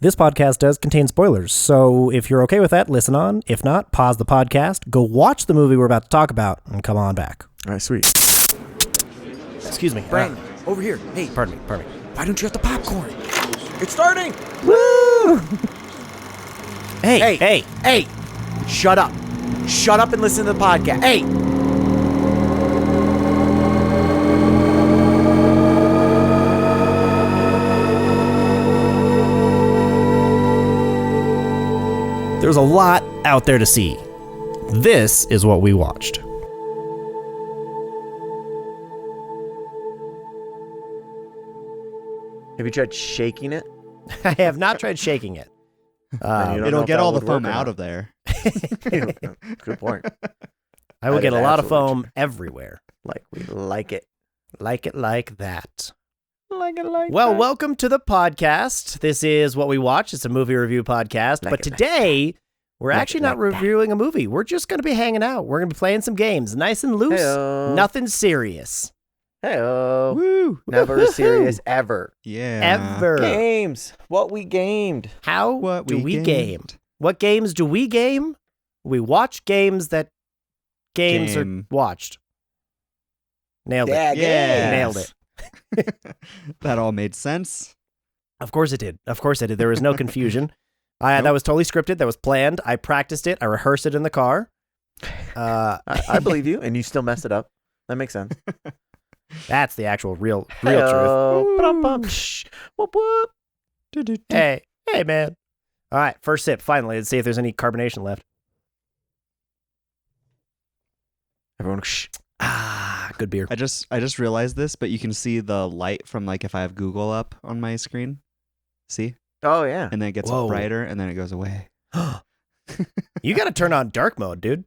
This podcast does contain spoilers, so if you're okay with that, listen on. If not, pause the podcast, go watch the movie we're about to talk about, and come on back. All right, sweet. Excuse me. Brandon, over here. Hey, Pardon me. why don't you have the popcorn? It's starting! Woo! Hey! Shut up. Shut up and listen to the podcast. Hey! There's a lot out there to see. This is what we watched. Have you tried shaking it? I have not tried shaking it. It'll get all the foam out of there. Good point. I will That get is a lot of absolutely foam everywhere. Like we like it. Like it like that. Like it like Well, that. welcome to the podcast. This is What We Watch. It's a movie review podcast. Like But it today, we're Like actually it not like that. reviewing a movie. We're just going to be hanging out. We're going to be playing some games. Nice and loose. Heyo. Nothing serious. Hey-oh. Woo! Never serious ever. Yeah. Ever. Games. What we gamed. How What do we game? gamed. What games do we game? We watch games that games Game. are watched. Nailed it. Yeah, Yeah. Nailed it. That all made sense. Of course it did. There was no confusion. That was totally scripted. That was planned. I practiced it. I rehearsed it in the car. I believe you, and you still messed it up. That makes sense. That's the actual real truth. Heyo. Ba-dum-bum. Shh. Whoop, whoop. Hey, man. All right, first sip. Finally, let's see if there's any carbonation left. Everyone, shh. Ah, good beer. I just realized this, but you can see the light from like if I have Google up on my screen. See? Oh, yeah. And then it gets Whoa. brighter and then it goes away. You got to turn on dark mode, dude.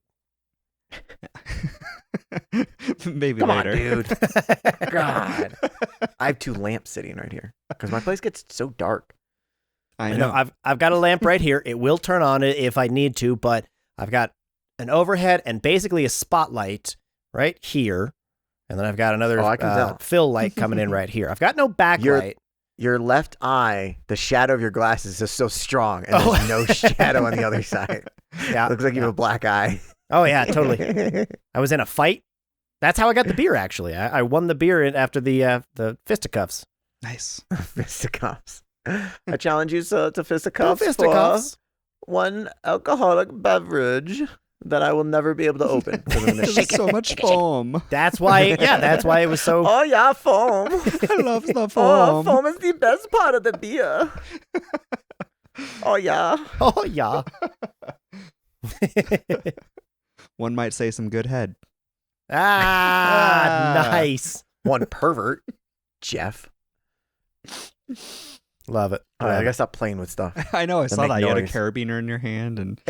Maybe Come on, later. dude. God. I have two lamps sitting right here because my place gets so dark. I know. I've got a lamp right here. It will turn on it if I need to, but I've got an overhead and basically a spotlight right here, and then I've got another Oh, I can tell. fill light coming in right here. I've got no backlight. Your left eye, the shadow of your glasses is so strong, and there's no shadow on the other side. Yeah, Looks like you have a black eye. Oh yeah, totally. I was in a fight. That's how I got the beer. Actually, I won the beer after the fisticuffs. Nice. Fisticuffs. I challenge you to fisticuffs, Fisticuffs. for one alcoholic beverage that I will never be able to open. 'Cause I'm gonna There's shake it. so much foam. That's why. Yeah, that's why it was so. Oh yeah, foam. I love the Oh, foam. foam is the best part of the beer. Oh yeah. Oh yeah. One might say some good head. Nice. One pervert, Jeff. Love it. All right, I gotta stop playing with stuff. I know. I To saw make that. You had a noise. carabiner in your hand, and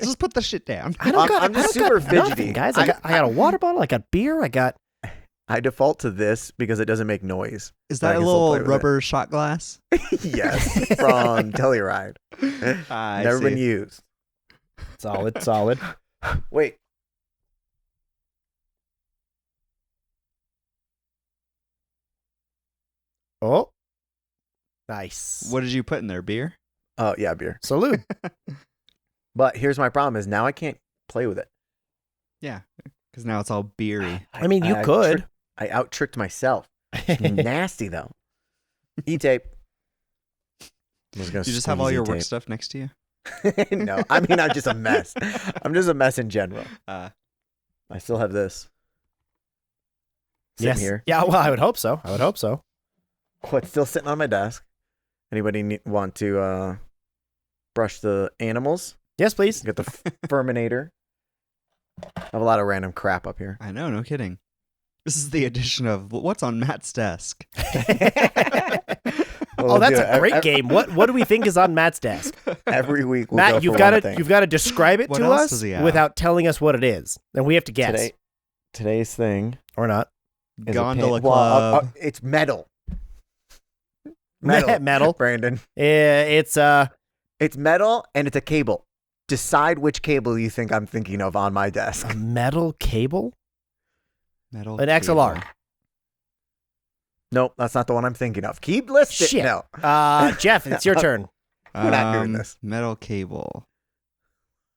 just put the shit down. I don't got. I'm I don't super got nothing, fidgety. guys. I got a water bottle. I got beer. I got. I default to this because it doesn't make noise. Is So I that a can still play little with it. rubber shot glass? Yes, from Telluride. I Never see. been used. Solid. Wait. Oh. Nice. What did you put in there? Beer? Oh yeah, beer. Salute. But here's my problem: is now I can't play with it. Yeah, because now it's all beery. I mean, you could. I out tricked myself. Nasty though. E-tape. You just have all your work stuff next to you. No, I mean I'm just a mess. I'm just a mess in general. Uh, I still have this. Sitting Yes. here. Yeah. Well, I would hope so. What's still sitting on my desk? Anybody want to brush the animals? Yes, please. Get the Furminator. I have a lot of random crap up here. I know, no kidding. This is the edition of what's on Matt's desk. Oh, that's a great game. What do we think is on Matt's desk? Every week, we'll Matt, go you've for got one to thing. you've got to describe it What to else us does he have? without telling us what it is, and we have to guess Today's thing or not. is Gondola a pin. Well, Club. it's metal. Metal. Brandon. It's It's metal and it's a cable. Decide which cable you think I'm thinking of on my desk. a metal cable, Metal an XLR. cable. Nope, that's not the one I'm thinking of. Keep listing. Shit. No. Jeff, it's your turn. We're not doing this. Metal cable.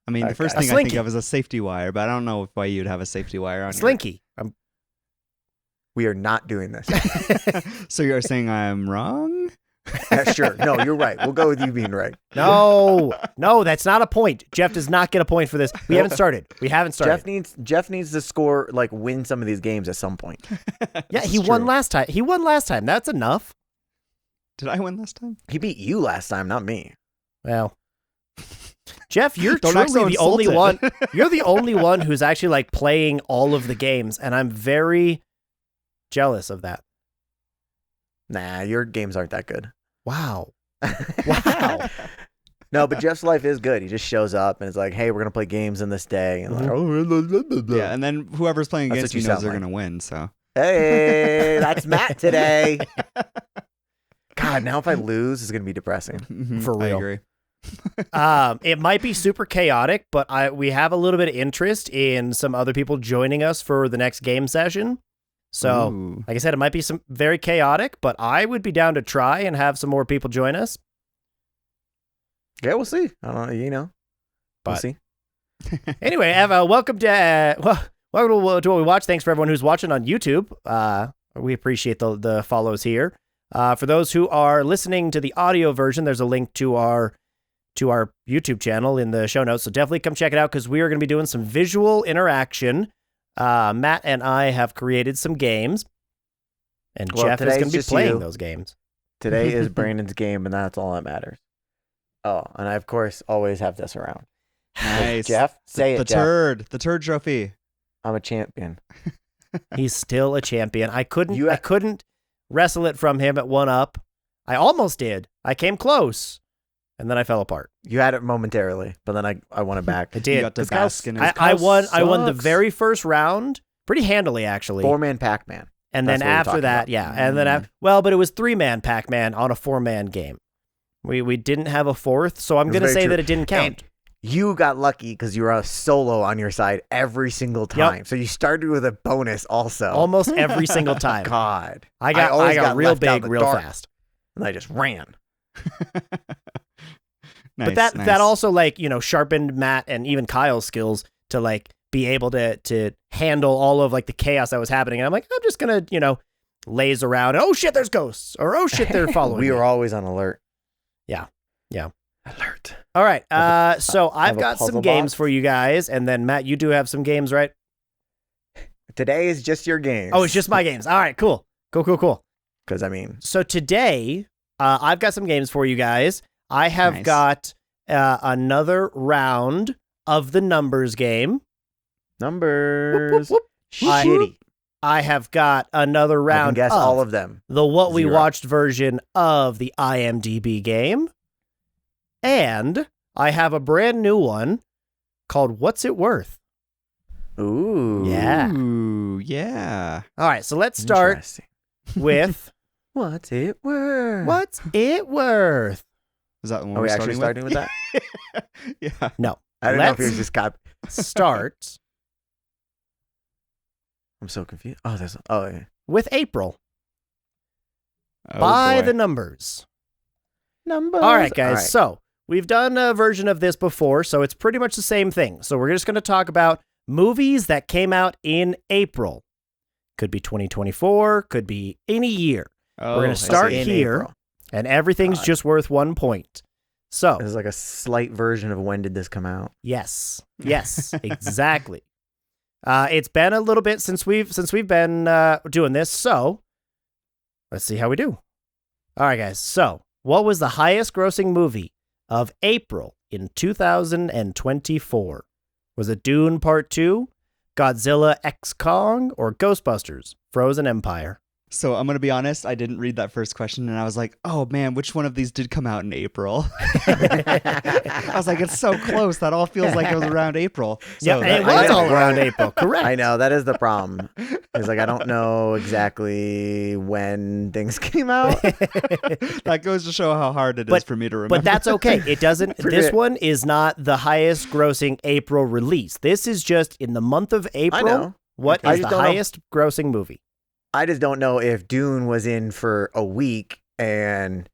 I mean, the Okay. first A thing I think slinky. of is a safety wire, but I don't know why you'd have a safety wire on Slinky. We are not doing this. So you're saying I'm wrong? Sure. No, you're right. We'll go with you being right. No, that's not a point. Jeff does not get a point for this. We haven't started. Jeff needs to score, like, win some of these games at some point. Yeah, This he is won true. last time. He won last time. That's enough. Did I win last time? He beat you last time, not me. Well, Jeff, you're Don't act so truly the only one. insulted. You're the only one who's actually like playing all of the games, and I'm very jealous of that. Nah, your games aren't that good. Wow. Wow. No, but Jeff's life is good. He just shows up and is like, hey, we're going to play games in this day. And like, Yeah, and then whoever's playing That's against what me you knows sound they're like. going to win, so. hey, that's Matt today. God, now if I lose, it's going to be depressing. For I real. agree. It might be super chaotic, but we have a little bit of interest in some other people joining us for the next game session. So, Ooh. like I said, it might be some very chaotic, but I would be down to try and have some more people join us. Yeah, we'll see. I don't know, we'll But- see. Anyway, Eva, welcome to what we watch. Thanks for everyone who's watching on YouTube. We appreciate the follows here. For those who are listening to the audio version, there's a link to our YouTube channel in the show notes. So definitely come check it out because we are going to be doing some visual interaction. Matt and I have created some games, and Well, Jeff is today's going to be just playing you. those games. Today is Brandon's game, and that's all that matters. Oh, and I, of course, always have this around. Nice. Jeff, say the it, Jeff. the turd trophy. I'm a champion. He's still a champion. I couldn't You- I couldn't wrestle it from him at 1-up. I almost did. I came close, and then I fell apart. You had it momentarily, but then I won it back. I You did. got to This guy's- bask in I, his I won. I won the sucks. very first round, pretty handily actually. 4-man Pac-Man. and that's then what we're after talking that, about. yeah, and then but it was 3-man Pac-Man on a 4-man game. We didn't have a fourth, so I'm It was gonna very say true. that it didn't count. You got lucky because you were a solo on your side every single time. So you started with a bonus also. Almost every single time. God. I got always got real left out big the real dark. fast. And I just ran. Nice, But that nice. also sharpened Matt and even Kyle's skills to like be able to handle all of like the chaos that was happening. And I'm like, I'm just gonna laze around. Oh shit, there's ghosts, or oh shit, they're following. We me. were always on alert. Yeah. Alert. All right. So I've have a got some puzzle games box. for you guys, and then Matt, you do have some games, right? Today is just your game. Oh, it's just my games. All right, cool. Because, I mean, So today, I've got some games for you guys. I have Nice. got another round of the numbers game. numbers. Whoop, Shitty. I have got another I can round guess of all of them. the What We 0. Watched version of the IMDb game. And I have a brand new one called What's It Worth? Ooh. Yeah. Ooh, yeah. All right, so let's start Interesting. with What's it worth? What's It Worth? Is that the one Are we we're actually starting with that? Yeah. No. I don't know if Let's- you're just cop. Start I'm so confused. Oh, there's. Oh, yeah. with April. Oh, By boy. the numbers. Numbers. All right, guys. All right. So we've done a version of this before, so it's pretty much the same thing. So we're just going to talk about movies that came out in April. Could be 2024, could be any year. Oh, we're gonna I start see. In here. April. And everything's God. just worth 1 point. So, This is like a slight version of when did this come out? yes, exactly. It's been a little bit since we've been doing this, so let's see how we do. All right, guys. So, what was the highest grossing movie of April in 2024? Was it Dune Part 2, Godzilla X Kong, or Ghostbusters Frozen Empire? So I'm going to be honest, I didn't read that first question and I was like, oh man, which one of these did come out in April? I was like, it's so close. That all feels like it was around April. So Yeah, it I was know. all around April. Correct. I know that is the problem. It's like I don't know exactly when things came out. that goes to show how hard it is But- for me to remember. But that's okay. It doesn't. Forget This it. one is not the highest grossing April release. This is just in the month of April. I know. What I is just the don't know. highest grossing movie? I just don't know if Dune was in for a week and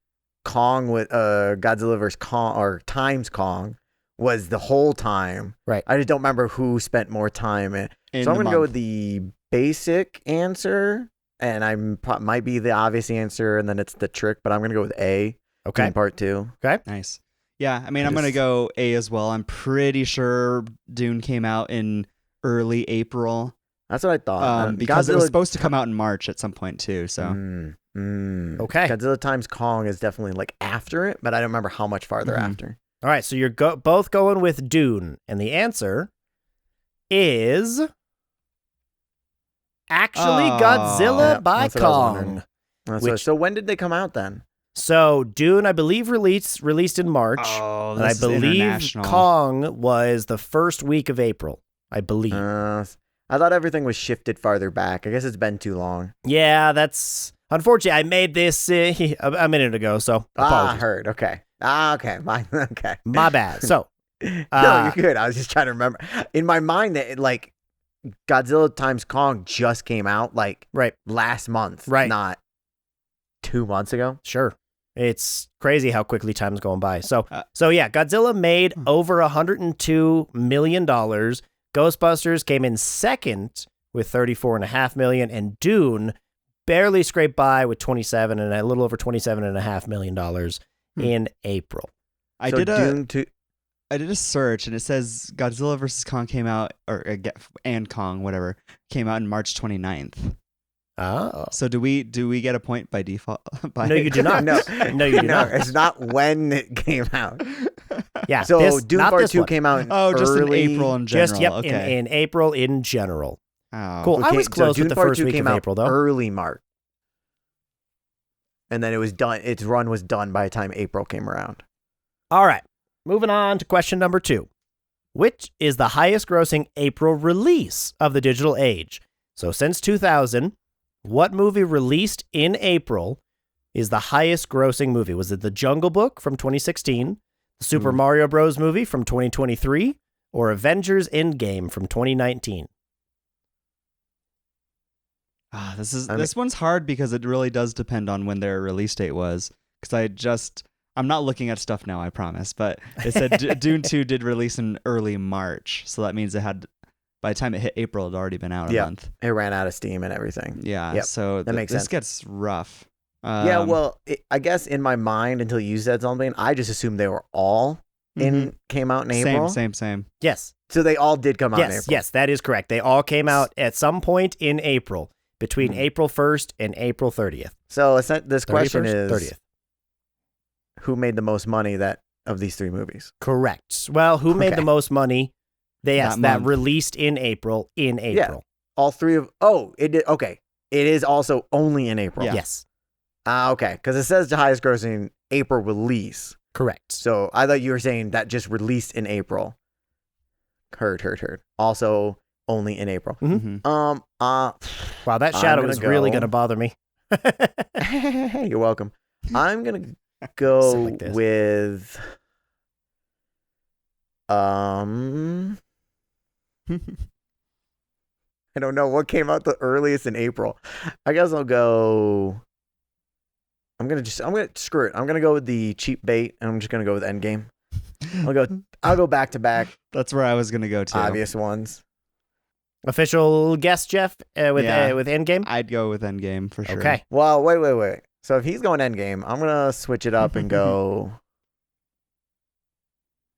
Kong with Godzilla vs Kong or times Kong was the whole time. Right. I just don't remember who spent more time in. In So I'm the gonna go month. with the basic answer, and might be the obvious answer, and then it's the trick. But I'm gonna go with A. Okay. Dune Part 2. Nice. Yeah, I mean, I'm going to go A as well. I'm pretty sure Dune came out in early April That's what I thought. because it was supposed to come out in March at some point too. So Okay. Godzilla times Kong is definitely like after it, but I don't remember how much farther after. All right, so you're both going with Dune, and the answer is actually Godzilla Yeah, by that's what I was wondering. Kong. So when did they come out then? So Dune, I believe, released in March, oh, and I this is believe international. Kong was the first week of April. I believe. I thought everything was shifted farther back. I guess it's been too long. Yeah, that's unfortunately. I made this a minute ago, so apologies. Heard. Okay. Okay. Okay. My bad. So No, you're good. I was just trying to remember. In my mind, that like Godzilla times Kong just came out like right, last month, Right. not 2 months ago. sure. It's crazy how quickly time's going by. So yeah, Godzilla made over $102 million. Ghostbusters came in second with $34.5 million, and Dune barely scraped by with a little over $27.5 million in April. I So did Dune 2. I did a search and it says Godzilla vs Kong came out and Kong whatever came out in March 29th. Oh. So do we get a point by default? No, you do not. No, No, you do no, not. it's not when it came out. Yeah. So Dune not Part this 2 one. came out in Oh, just in early. April in general. Just, yep, okay. in April in general. Oh. Cool. I was close Dune with the Part first 2 week came of out April, though. early March. And then it was done. Its run was done by the time April came around. All right. Moving on to question number 2. Which is the highest grossing April release of the digital age? So since 2000, what movie released in April is the highest grossing movie? Was it The Jungle Book from 2016, the Super Mario Bros. Movie from 2023, or Avengers Endgame from 2019? This one's hard because it really does depend on when their release date was. Because I'm not looking at stuff now, I promise. But it said Dune 2 did release in early March, so that means by the time it hit April, it had already been out a month. It ran out of steam and everything. Yeah, Yep, so that makes this sense. gets rough. Yeah, well, I guess in my mind, until you said something, I just assumed they were all came out in April. Same. Yes. So they all did come out in April. Yes, that is correct. They all came out at some point in April, between April 1st and April 30th. So this question 31st, is, 30th. Who made the most money of these 3 movies? Correct. Well, who made the most money? That month. released in April. Yeah. All 3 of. Oh, it did. Okay. It is also only in April. Yeah. Yes. Okay. Because it says the highest grossing April release. Correct. So I thought you were saying that just released in April. Heard. Also only in April. Mm-hmm. Wow, that shadow is really going to bother me. Hey, you're welcome. I'm gonna go Sit like this. with I don't know what came out the earliest in April. I guess I'll go. I'm gonna screw it. I'm gonna go with the cheap bait, and I'm just gonna go with Endgame. I'll go back to back. That's where I was gonna go to. Obvious ones. Official guess, Jeff, with Endgame? I'd go with Endgame for sure. Okay. Well, wait. So if he's going Endgame, I'm gonna switch it up and go.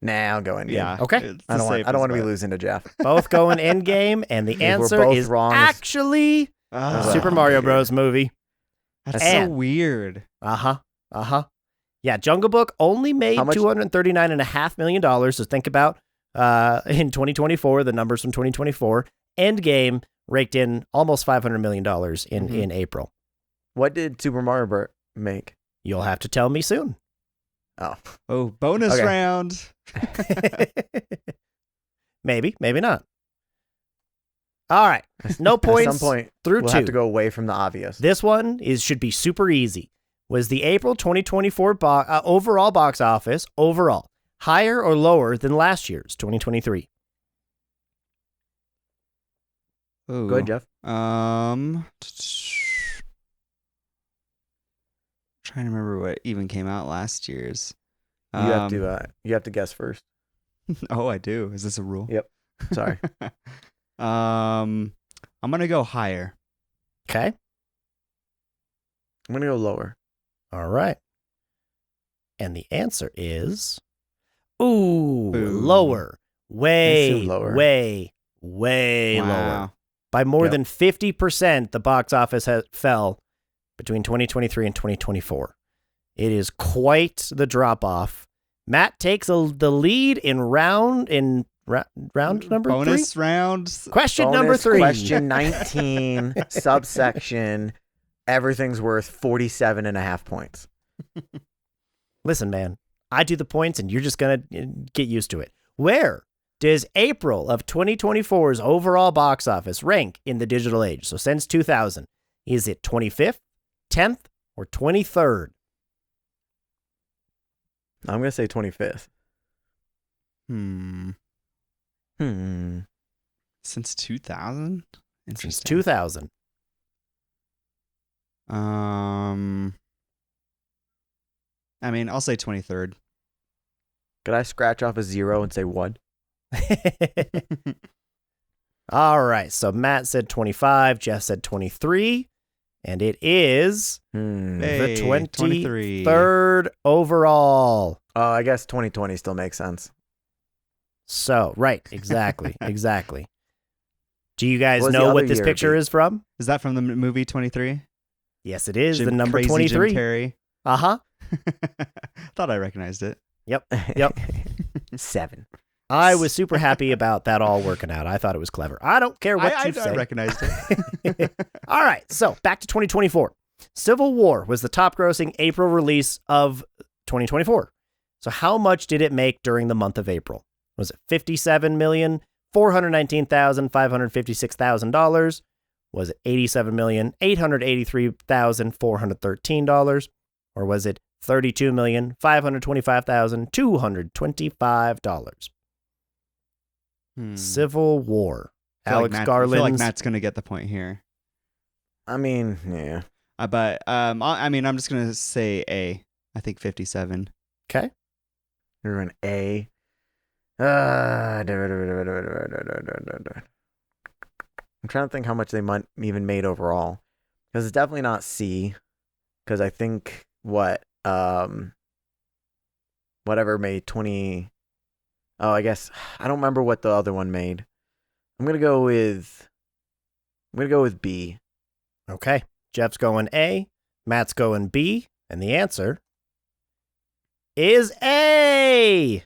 Nah, I'll go Endgame. Yeah. Okay. it's I the don't want safest to be bet. losing to Jeff. Both going Endgame, and the We're answer both is wrong. actually Ah, Super Mario Bros. Movie. That's And- so weird. Uh-huh. Yeah, Jungle Book only made How much- $239.5 million. So think about in 2024, the numbers from 2024. Endgame raked in almost $500 million in April. What did Super Mario Bros. Make? You'll have to tell me soon. Oh, bonus Okay. round. Maybe not. All right. No points At some point, through we'll 2. have to go away from the obvious. This one should be super easy. Was the April 2024 overall box office higher or lower than last year's 2023? Ooh. Go ahead, Jeff. Trying trying to remember what even came out last year's. You have to guess first. Oh, I do. Is this a rule? Yep. Sorry. I'm gonna go higher. Okay. I'm gonna go lower. All right. And the answer is, lower. Way lower. way Wow. lower. By more Yep. than 50%, the box office fell between 2023 and 2024. It is quite the drop off. Matt takes the lead in round number Bonus 3. round. Question number Bonus 3. Question 19, subsection. Everything's worth 47.5 points. Listen, man, I do the points and you're just going to get used to it. Where does April of 2024's overall box office rank in the digital age? So since 2000, is it 25th, 10th, or 23rd? I'm gonna say 25th. Since 2000? Since 2000. I mean, I'll say 23rd. Could I scratch off a 0 and say 1? All right. So Matt said 25. Geoff said 23. And it is Hey, the 23rd overall. Oh, I guess 2020 still makes sense. So, right. Exactly. Exactly. Do you guys What was the know other what this year, picture Pete? is from? Is that from the movie 23? Yes, it is. Jim, the number crazy 23. Jim Carrey. Uh-huh. Thought I recognized it. Yep. 7. I was super happy about that all working out. I thought it was clever. I don't care what I you say. recognized it. All right, so back to 2024. Civil War was the top-grossing April release of 2024. So how much did it make during the month of April? Was it $57,419,556,000? Was it $87,883,413? Or was it $32,525,225? Civil War. Alex I Garland's. feel like Matt's gonna get the point here. I mean, yeah. But I'm just gonna say A. I think 57. Okay. We're an A. I'm trying to think how much they might even made overall. Because it's definitely not C. Because I think whatever made 20. Oh, I guess I don't remember what the other one made. I'm gonna go with B. Okay. Geoff's going A. Matt's going B. And the answer is A.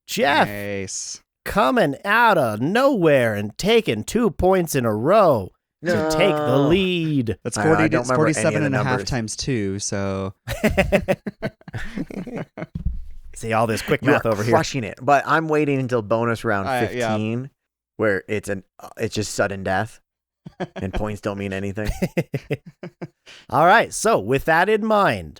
Geoff Nice. coming out of nowhere and taking 2 points in a row to take the lead. That's I 40. don't It's remember any of 47 the and a half numbers. times 2. So See all this quick You math are over here. crushing it, but I'm waiting until bonus round Yeah. 15, where it's just sudden death, and points don't mean anything. All right. So with that in mind,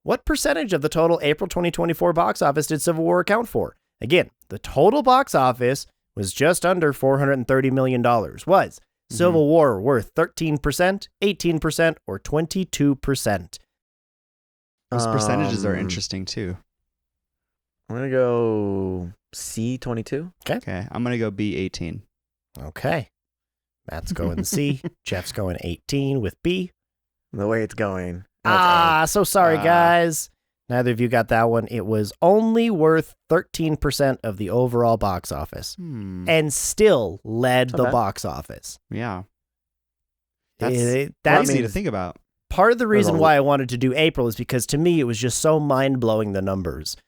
what percentage of the total April 2024 box office did Civil War account for? Again, the total box office was just under $430 million. Was Civil War worth 13%, 18%, or 22%? those percentages are interesting too. I'm gonna go C 22. Okay, I'm gonna go B 18. Okay. Matt's going C. Geoff's going 18 with B. The way it's going. So sorry, guys. Neither of you got that one. It was only worth 13% of the overall box office and still led the bad. box office. Yeah, That's crazy to think about. part of the reason Little- why I wanted to do April is because to me, it was just so mind-blowing, the numbers.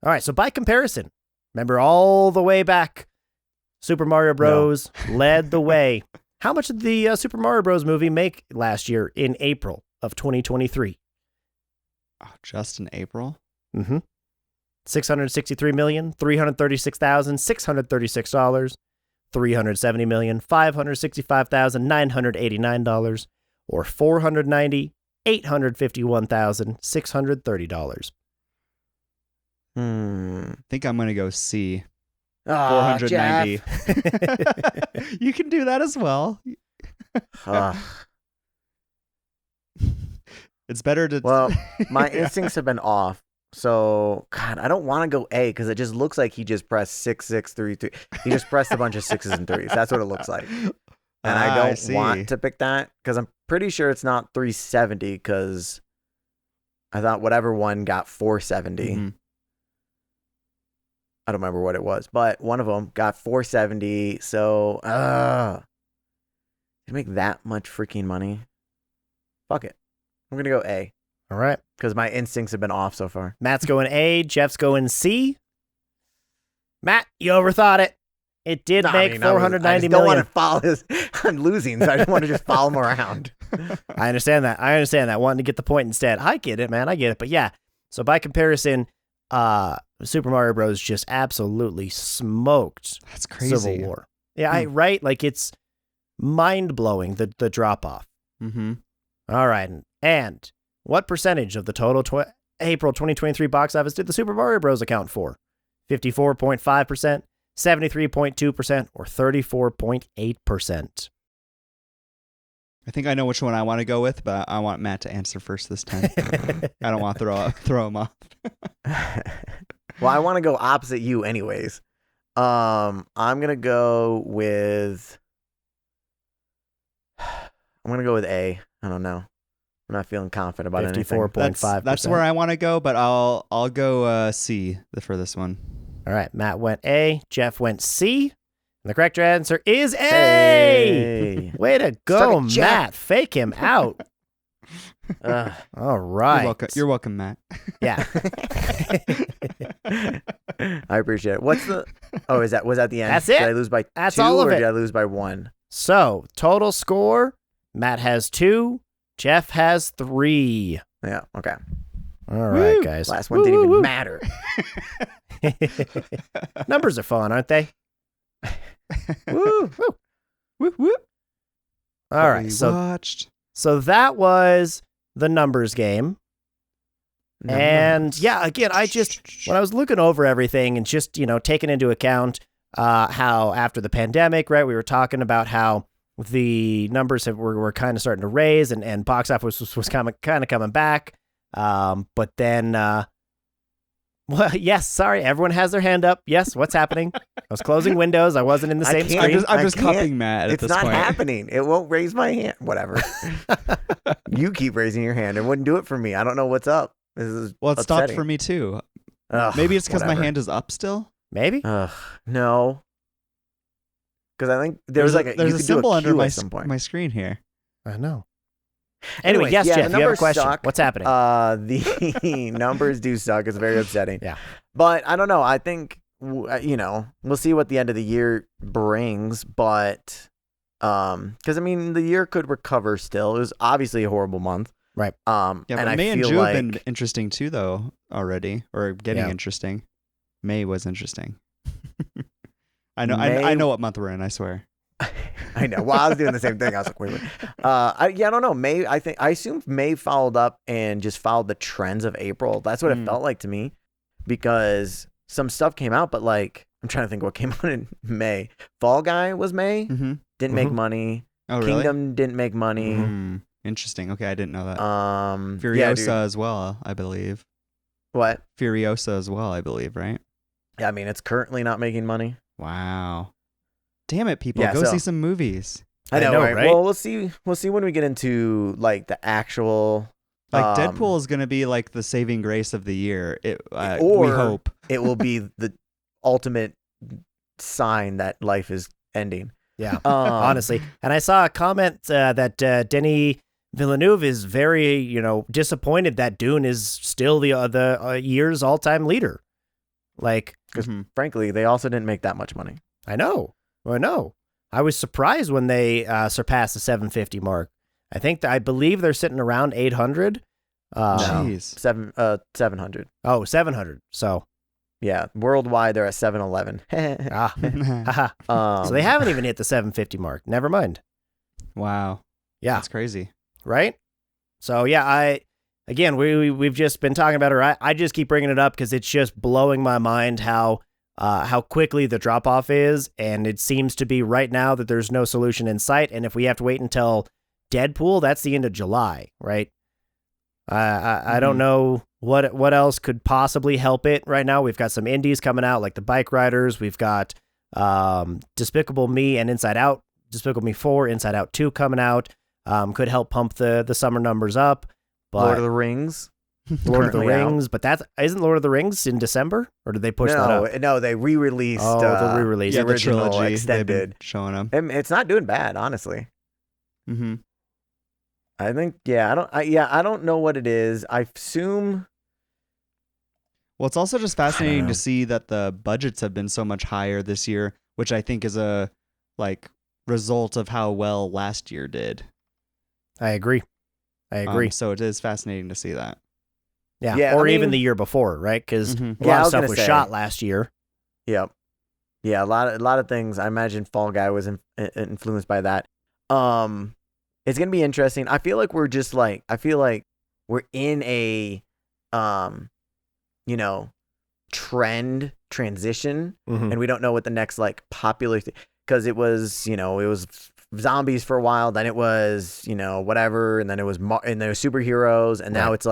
All right, so by comparison, remember all the way back, Super Mario Bros. Led the way. How much did the Super Mario Bros. Movie make last year in April of 2023? Oh, just in April? Mm-hmm. $663,336,636, $370,565,989, or $490,851,630. I think I'm gonna go C. Oh, 490. You can do that as well. It's better to. Well, my instincts have been off. So, God, I don't want to go A because it just looks like he just pressed 6-6-3-3. He just pressed a bunch of 6s and 3s. That's what it looks like. And I don't want to pick that because I'm pretty sure it's not 370 because I thought whatever one got 470. Mm-hmm. I don't remember what it was, but one of them got 470. So, to make that much freaking money, fuck it. I'm going to go A. All right. Because my instincts have been off so far. Matt's going A. Jeff's going C. Matt, you overthought it. It did make $490 I just don't want to follow his. I'm losing, so I just want to just follow him around. I understand that. Wanting to get the point instead. I get it, man. I get it. But yeah, so by comparison, Super Mario Bros. Just absolutely smoked That's crazy. Civil War. Yeah, right? Like, it's mind-blowing, the drop-off. Mm-hmm. All right. And what percentage of the total April 2023 box office did the Super Mario Bros. Account for? 54.5%, 73.2%, or 34.8%? I think I know which one I want to go with, but I want Matt to answer first this time. I don't want to throw him off. Well, I want to go opposite you anyways. I'm going to go with... I'm going to go with A. I don't know. I'm not feeling confident about anything. 54.5%. That's where I want to go, but I'll go C for this one. All right, Matt went A, Jeff went C, and the correct answer is A. Hey. Way to go, Suck it, Matt. Fake him out. All right. You're welcome, Matt. Yeah. I appreciate it. What's the... Oh, was that the end? That's it. Did I lose by That's 2 all of or it. did I lose by 1? So, total score, Matt has 2, Jeff has 3. Yeah, okay. All right, Woo. guys. Last one didn't even matter. Numbers are fun, aren't they? Woo. Whoop, whoop. All right, so that was the numbers game. And yeah, again, when I was looking over everything and just, taking into account how after the pandemic, right, we were talking about how the numbers were kind of starting to raise and box office was kind of coming back. But then, well, yes, sorry, everyone has their hand up. Yes, what's happening? I was closing windows. I wasn't in the same screen. I'm just copying Matt at this point. It's not happening. It won't raise my hand. Whatever. You keep raising your hand. It wouldn't do it for me. I don't know what's up. This is well, it upsetting. stopped for me too. Ugh, Maybe it's because my whatever. hand is up still. Maybe. No. Because I think there's a symbol under at some point. my screen here. I know. Anyway, yes, yeah, Jeff, you have a question. suck. What's happening? The numbers do suck. It's very upsetting. Yeah. But I don't know. I think, we'll see what the end of the year brings. But, because, the year could recover still. It was obviously a horrible month. Right. Yeah, and but I May and feel June like... have been interesting too, though, already. Or getting Yeah. interesting. May was interesting. I know what month we're in, I swear. I know. Well, I was doing the same thing. I was like, wait. I don't know. May, I assume May followed up and just followed the trends of April. That's what it felt like to me, because some stuff came out, but I'm trying to think what came out in May. Fall Guy was May. Mm-hmm. Didn't make money. Oh, really? Kingdom didn't make money. Interesting. Okay, I didn't know that. Furiosa as well, I believe. What? Furiosa as well, I believe, right? Yeah, it's currently not making money. Wow. Damn it, people. Yeah, Go so- see some movies. I know, right? right? Well, we'll see when we get into the actual. Deadpool is going to be the saving grace of the year. Or we hope. It will be the ultimate sign that life is ending. Yeah, honestly. And I saw a comment that Denis Villeneuve is very, disappointed that Dune is still the year's all-time leader. Because frankly, they also didn't make that much money. I know. I was surprised when they surpassed the 750 mark. I believe they're sitting around 800. Jeez. 700. Oh, 700. So. Yeah, worldwide they're at 711. So they haven't even hit the 750 mark. Never mind. Wow. Yeah. That's crazy. Right? So yeah, we've just been talking about it. I just keep bringing it up because it's just blowing my mind how quickly the drop off is, and it seems to be right now that there's no solution in sight. And if we have to wait until Deadpool, that's the end of July, right? I don't know what else could possibly help it right now. We've got some indies coming out, like the Bike Riders. We've got Despicable Me and Inside Out. Despicable Me 4, Inside Out 2 coming out. Could help pump the summer numbers up. But Lord of the Rings. Lord of the currently out. Rings, but isn't Lord of the Rings in December, or did they push that up? No, they re-released. The re-release. Yeah, the the original trilogy. They've extended. been showing them. It's not doing bad, honestly. Mm-hmm. I think. I don't know what it is. I assume. Well, it's also just fascinating know. to see that the budgets have been so much higher this year, which I think is a result of how well last year did. I agree. So it is fascinating to see that. Yeah, or even the year before, right? Because Mhm. a lot of stuff was shot last year. Yep. Yeah, a lot of things. I imagine Fall Guy was influenced by that. It's gonna be interesting. I feel like we're in a trend transition, and we don't know what the next popular because it was zombies for a while, then it was whatever, and then it was and there was superheroes, and now it's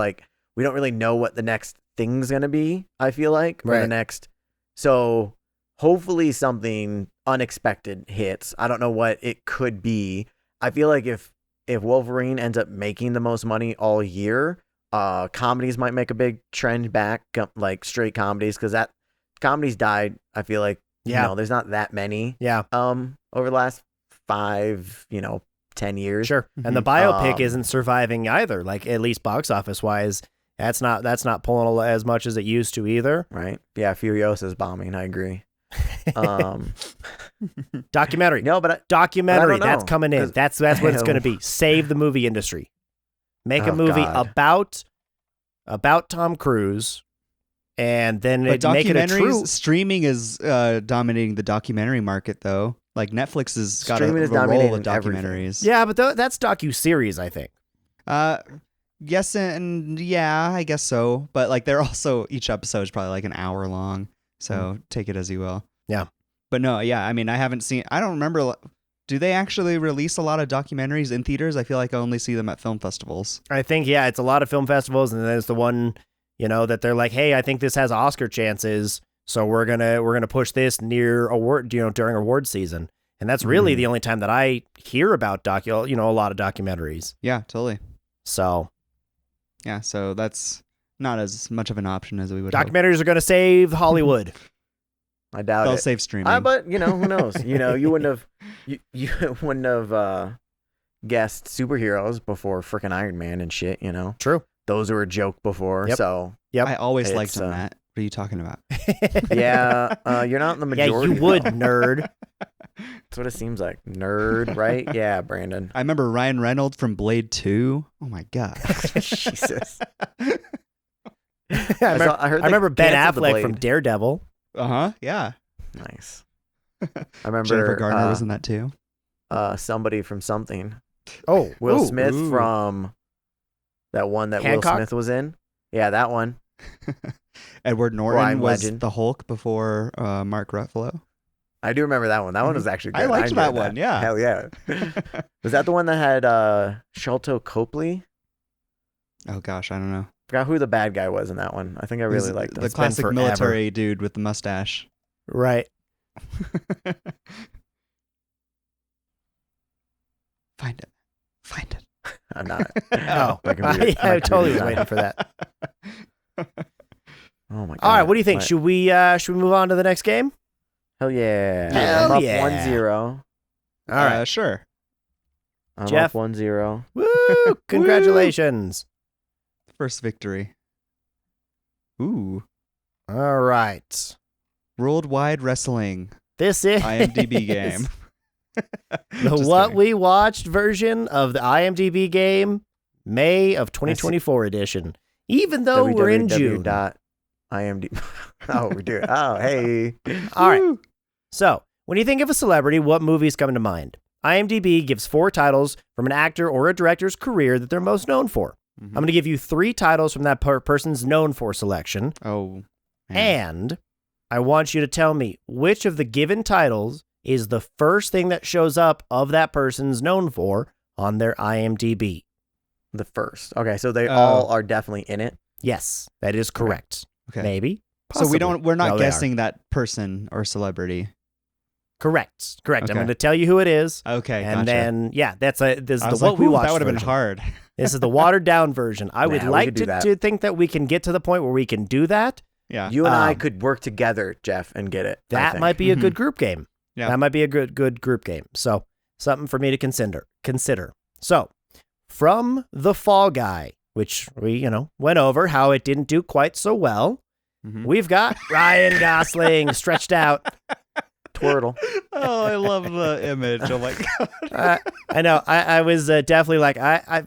we don't really know what the next thing's gonna be. I feel like or the next. So hopefully something unexpected hits. I don't know what it could be. I feel like if Wolverine ends up making the most money all year, comedies might make a big trend back, like straight comedies, because that comedies died. I feel like there's not that many. Over the last 5, 10 years. Sure. And the biopic isn't surviving either. Like at least box office wise, that's not pulling as much as it used to either. Right. Yeah. Furiosa's bombing. I agree. Documentary. No, but documentary. but I don't That's know, coming in. That's what it's going to be. Save the movie industry. Make a movie about Tom Cruise, and then make it a true. Streaming is dominating the documentary market, though. Like Netflix has got a role with documentaries. Yeah, but that's docu-series, I think. Yes, and yeah, I guess so. But they're also, each episode is probably an hour long. So take it as you will. Yeah. But no, yeah, I mean, I don't remember. Do they actually release a lot of documentaries in theaters? I feel like I only see them at film festivals. I think, yeah, it's a lot of film festivals. And there's the one, that they're like, hey, I think this has Oscar chances. So we're gonna push this near award, during award season. And that's really the only time that I hear about a lot of documentaries. Yeah, totally. So. Yeah, so that's not as much of an option as we would Documentaries hope. are going to save Hollywood. I doubt They'll it. save streaming. But who knows? You wouldn't have guessed superheroes before freaking Iron Man and shit. True. Those were a joke before. Yep. So I always liked them, Matt. What are you talking about? Yeah, you're not in the majority. Yeah, you would, nerd. That's what it seems like. Nerd, right? Yeah, Brandon. I remember Ryan Reynolds from Blade 2. Oh my god. Jesus. I remember Ben Affleck from Daredevil. Yeah. Nice. I remember Jennifer Garner was in that too. Somebody from something. Oh, Will Smith from that one that Hancock? Will Smith was in. Yeah, that one. Edward Norton was Legend. the Hulk before Mark Ruffalo. I do remember that one. That one was actually good. I liked that enjoyed one, yeah. Hell yeah. Was that the one that had Sholto Copley? Oh gosh, I don't know. Forgot who the bad guy was in that one. I think I really liked him. The classic military dude with the mustache. Right. Find it. I'm not. Oh, I totally was waiting for that. Oh my god. All right, what do you think? Should we move on to the next game? Hell yeah. Hell I'm yeah. up 1-0. All right. Sure. I'm Jeff? up 1-0. Woo! Congratulations. First victory. Ooh. All right. Worldwide Wrestling. This is IMDb game. the What We Watched version of the IMDb game, May of 2024 edition. Even though we're in June. IMDb. Oh, we're doing. Oh, hey. All right. So, when you think of a celebrity, what movies come to mind? IMDb gives 4 titles from an actor or a director's career that they're most known for. I'm going to give you 3 titles from that person's known for selection. Oh. Man. And I want you to tell me which of the given titles is the first thing that shows up of that person's known for on their IMDb. The first. Okay, so they all are definitely in it. Yes, that is correct. Okay. Maybe. So we're not No, they guessing that person or celebrity. Correct. I'm Okay. going to tell you who it is. Okay, And gotcha. then, this is I the was what like, we "Ooh, watched that would have been version. hard. This is the watered down version. I would Nah, we like could do that. to think that we can get to the point where we can do that. Yeah. You and I Um, could work together, Jeff, and get it. I That think. might be a Mhm. good group game. Yeah. That might be a good group game. So something for me to consider. So from The Fall Guy, which we, went over how it didn't do quite so well. Mhm. We've got Ryan Gosling stretched out. Twirtle. Oh, I love the image. Oh my god. I know. I was definitely like,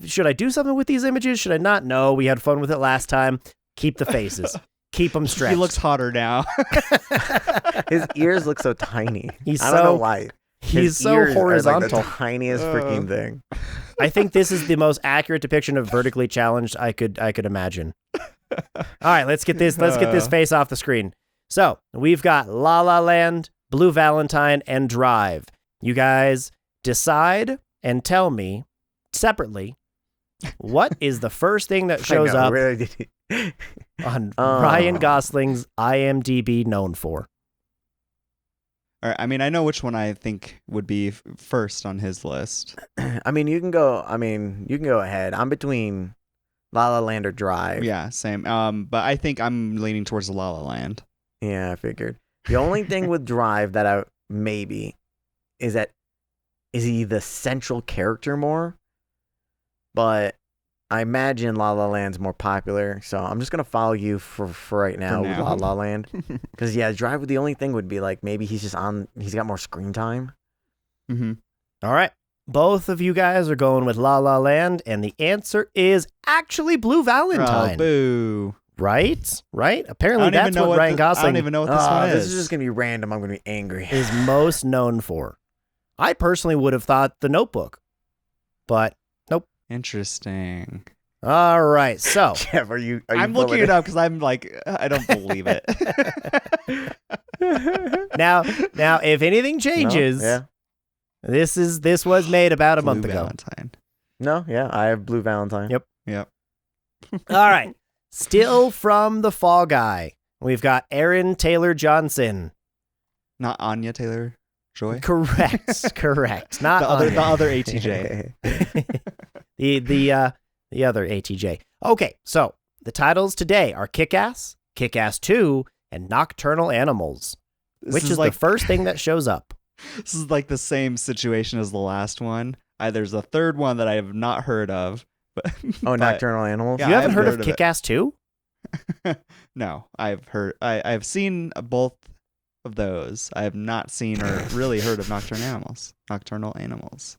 should I do something with these images? Should I not? No, we had fun with it last time. Keep the faces. Keep them stretched. He looks hotter now. His ears look so tiny. He's I don't know so- why. He's His so ears are horizontal. like the tiniest freaking thing. I think this is the most accurate depiction of vertically challenged I could imagine. All right, let's get this face off the screen. So we've got La La Land, Blue Valentine, and Drive. You guys decide and tell me separately what is the first thing that shows up on Ryan Gosling's IMDb known for. All right, I mean, I know which one I think would be first on his list. I mean, you can go ahead. I'm between La La Land or Drive. Yeah, same. But I think I'm leaning towards La La Land. Yeah, I figured. The only thing with Drive that I maybe is he the central character more? But I imagine La La Land's more popular, so I'm just gonna follow you for right now with La La Land. Because Drive. The only thing would be like maybe he's got more screen time. Mm-hmm. All right. Both of you guys are going with La La Land, and the answer is actually Blue Valentine. Oh, boo. Right? Apparently that's what Ryan Gosling I don't even know what this one is. This is just gonna be random. I'm gonna be angry. is most known for. I personally would have thought The Notebook, but nope. Interesting. All right, so Jeff, are you I'm looking it up because I'm like, I don't believe it. now, if anything changes, No? this was made about a month Blue ago. Valentine. No, I have Blue Valentine. Yep. Yep. All right, still from The Fall Guy, we've got Aaron Taylor Johnson. Not Anya Taylor Joy. Correct. Not The Anya. other ATJ. the other ATJ. Okay, so the titles today are Kick-Ass, Kick-Ass 2, and Nocturnal Animals, which is like the first thing that shows up. This is like the same situation as the last one. There's a third one that I have not heard of. But, Nocturnal Animals. Yeah, you haven't I've heard of heard of Kick-Ass 2? No, I've seen both of those. I have not seen or really heard of Nocturnal Animals.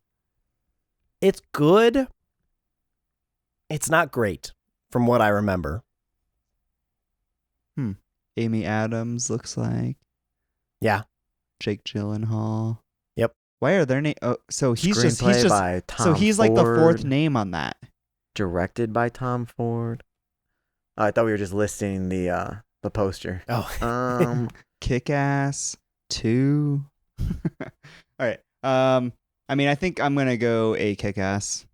It's good. It's not great, from what I remember. Amy Adams looks like. Yeah. Jake Gyllenhaal. Yep. Why are their name? Oh, so he's Screenplay just by Tom so he's like the fourth Ford, name on that. directed by Tom Ford. Oh, I thought we were just listing the poster. Oh. Kick-Ass 2. All right. I mean, I think I'm gonna go a Kick-Ass.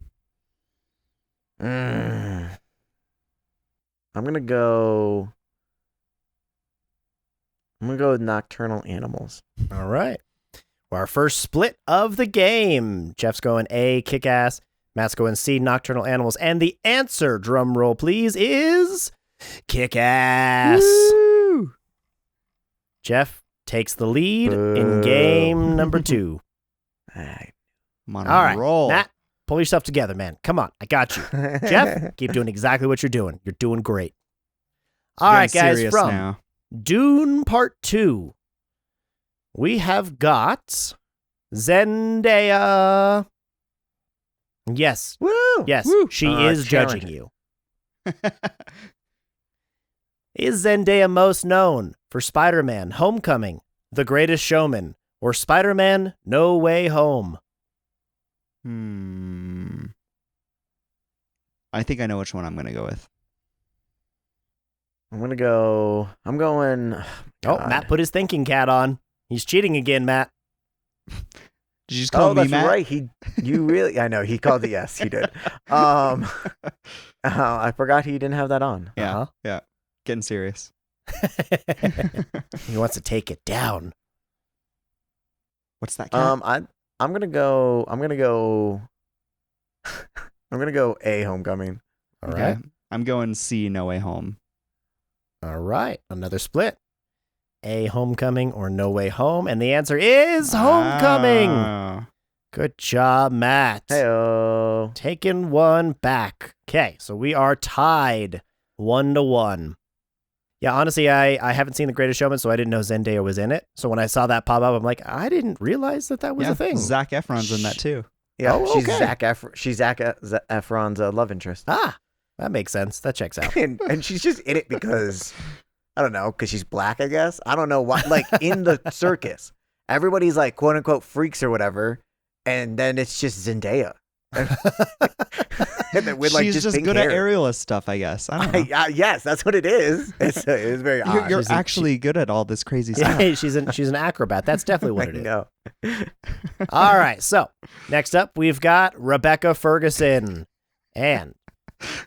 I'm gonna go with Nocturnal Animals. All right. Well, our first split of the game. Jeff's going A, Kick-Ass. Matt's going C, Nocturnal Animals. And the answer, drum roll please, is Kick-Ass. Woo! Jeff takes the lead in game number 2. I'm on All a right. roll. Matt, pull yourself together, man. Come on. I got you. Jeff, keep doing exactly what you're doing. You're doing great. All right, Getting guys, serious from now. Dune Part 2, we have got Zendaya. Yes. Woo! Yes, Woo. she is judging challenge. you. Is Zendaya most known for Spider-Man Homecoming, The Greatest Showman, or Spider-Man No Way Home? I think I know which one I'm gonna go with. I'm going. Oh, Matt put his thinking cap on. He's cheating again, Matt. Did you just call me that's Matt? right. I know he called it. Yes, he did. I forgot he didn't have that on. Yeah. Yeah. Getting serious. He wants to take it down. What's that cat? I'm gonna go. I'm gonna go A, Homecoming. All right. I'm going C, No Way Home. All right. Another split. A, Homecoming or No Way Home. And the answer is Homecoming. Ah. Good job, Matt. Hey-o. Taking one back. Okay, so we are tied 1-1. Yeah, honestly, I haven't seen The Greatest Showman, so I didn't know Zendaya was in it. So when I saw that pop up, I'm like, I didn't realize that was a thing. Zac Efron's in that too. Yeah, Oh, she's okay. Zac Efron's love interest. Ah, that makes sense. That checks out. and she's just in it because, I don't know, because she's black, I guess. I don't know why. Like, in the circus, everybody's like, quote unquote, freaks or whatever. And then it's just Zendaya. With, like, She's just pink good hair. at aerialist stuff, I guess. I don't know. Yes, that's what it is. It's very odd. You're actually good at all this crazy stuff. Yeah, she's an acrobat. That's definitely what it is. No. All right, so next up, we've got Rebecca Ferguson. And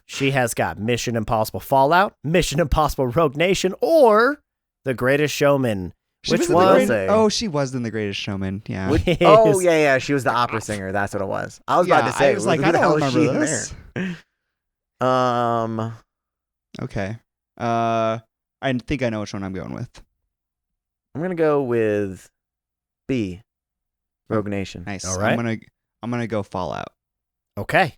she has got Mission Impossible Fallout, Mission Impossible Rogue Nation, or The Greatest Showman. Which one? She was in The Greatest Showman. Yeah. Oh, yeah. She was the opera singer. That's what it was. I was about to say. I was like, who I the hell don't is she remember in this. there? Okay. I think I know which one I'm going with. I'm gonna go with B, Rogue Nation. Nice. All right. I'm gonna go Fallout. Okay.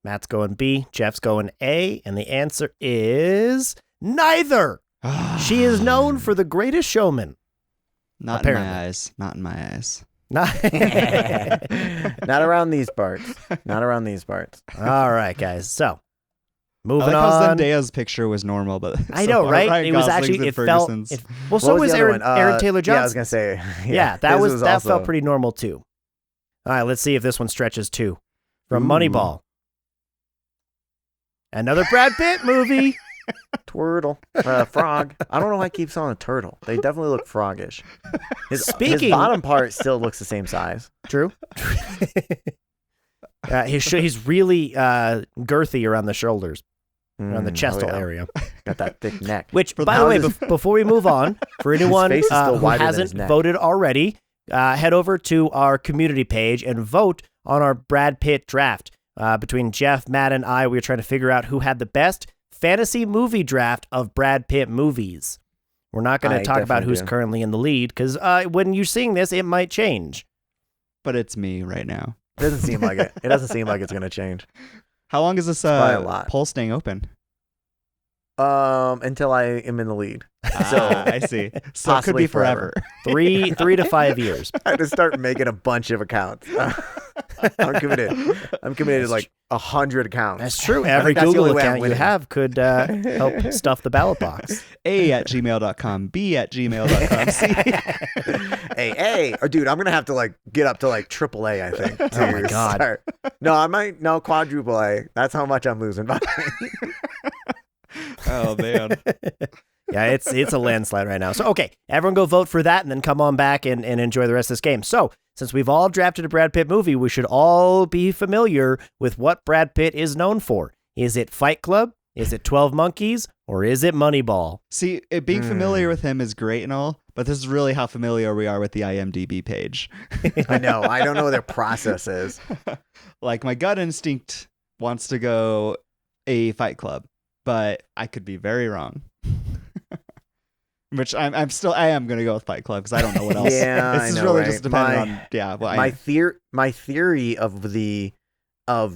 Matt's going B, Jeff's going A, and the answer is neither. She is known for The Greatest Showman. Not apparently. in my eyes. Not in my eyes. Not Not around these parts. Not around these parts. All right, guys. So, I moving like how on. Zendaya's picture was normal, but I know, right? Ryan It was Gosling's actually and it felt. Ferguson's. Well, so What was the other Aaron one? Taylor Yeah, I Johnson. was gonna say. Yeah, that his that also- felt pretty normal too. All right, let's see if this one stretches too. From Ooh. Moneyball. Another Brad Pitt movie. Turtle. Frog. I don't know why I keep saying a turtle. They definitely look froggish. His Speaking- bottom part still looks the same size. True. He's really girthy around the shoulders, around the chest hole area. Got that thick neck. Which, For by the way, houses- before we move on, for anyone face is still who wider than hasn't his neck. voted already, head over to our community page and vote on our Brad Pitt draft. Between Jeff, Matt, and I, we were trying to figure out who had the best fantasy movie draft of Brad Pitt movies. We're not going I to talk about definitely who's do. currently in the lead, because when you're seeing this, it might change. But it's me right now. It doesn't seem like it. It doesn't seem like it's gonna change. How long is this By a lot. poll staying open? Until I am in the lead. I see. So it could Possibly be forever. 3 to 5 years. I had to start making a bunch of accounts. I'm committed. I'm committed to like 100 accounts. That's true. I Every think that's the Google only way I'm account you winning. have could help stuff the ballot box. A@gmail.com, B@gmail.com, C. Hey, or dude, I'm gonna have to like get up to like AAA. I think. Oh my God. Start. No, I might quadruple A. That's how much I'm losing by. Oh man. Yeah, it's a landslide right now. So, okay, everyone go vote for that and then come on back and enjoy the rest of this game. So, since we've all drafted a Brad Pitt movie, we should all be familiar with what Brad Pitt is known for. Is it Fight Club? Is it 12 Monkeys? Or is it Moneyball? See, being familiar with him is great and all, but this is really how familiar we are with the IMDb page. I know. I don't know what their process is. Like my gut instinct wants to go a Fight Club, but I could be very wrong. Which I am gonna go with Fight Club because I don't know what else. Yeah, this I is know, really right? just depending on My theory of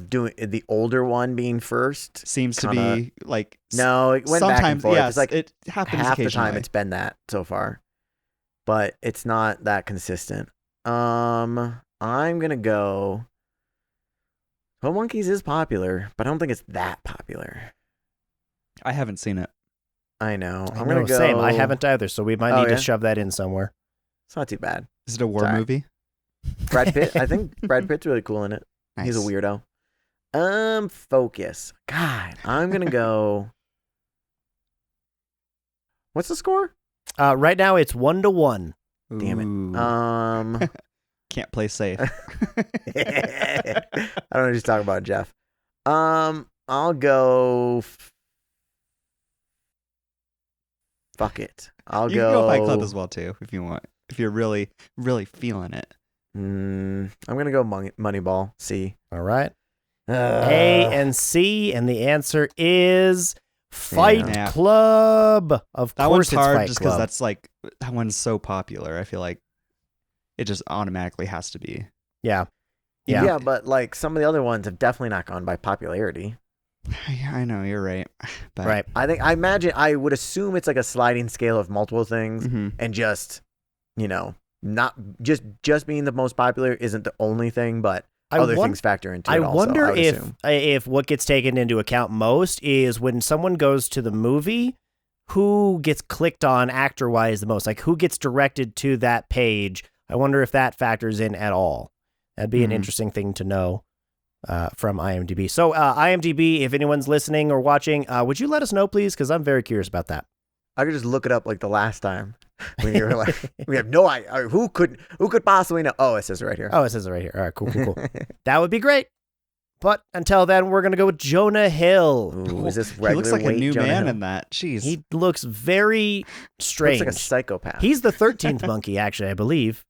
doing the older one being first seems to kinda- be like No, it went back and sometimes forth. yes, It's like it happens half the occasionally. time it's been that so far, but it's not that consistent. I'm gonna go. 12 Monkeys is popular, but I don't think it's that popular. I haven't seen it. I know. I I'm gonna know, go. Same. I haven't either, so we might Oh, need yeah? to shove that in somewhere. It's not too bad. Is it a war Sorry. movie? Brad Pitt. I think Brad Pitt's really cool in it. He's a Nice. weirdo. Focus. God, I'm gonna go. What's the score? Right now, it's 1-1. Damn it. Ooh. can't play safe. I don't know what you're talking about, Jeff. I'll go. Fuck it. You can go Fight Club as well too if you want. If you're really, really feeling it. I'm gonna go Moneyball. C. All right. A and C, and the answer is Fight Club. Of that course, one's hard Fight just Club. because that's like that one's so popular. I feel like it just automatically has to be. Yeah. Yeah, but like some of the other ones have definitely not gone by popularity. Yeah, I know you're right. But Right. I would assume it's like a sliding scale of multiple things, Mhm. and just, not just being the most popular isn't the only thing, but other things factor into it. I also, wonder I would assume. if what gets taken into account most is when someone goes to the movie, who gets clicked on actor wise the most, like who gets directed to that page. I wonder if that factors in at all. That'd be an interesting thing to know from IMDb. So IMDb, if anyone's listening or watching, would you let us know, please? Because I'm very curious about that. I could just look it up like the last time when you were like, we have no idea. Who could possibly know? Oh, it says it right here. Oh, it says it right here. All right, cool. That would be great. But until then, we're going to go with Jonah Hill. Ooh, is this he regular looks like a weight new Jonah man Hill? in that. Jeez. He looks very strange. Looks like a psychopath. He's the 13th monkey, actually, I believe.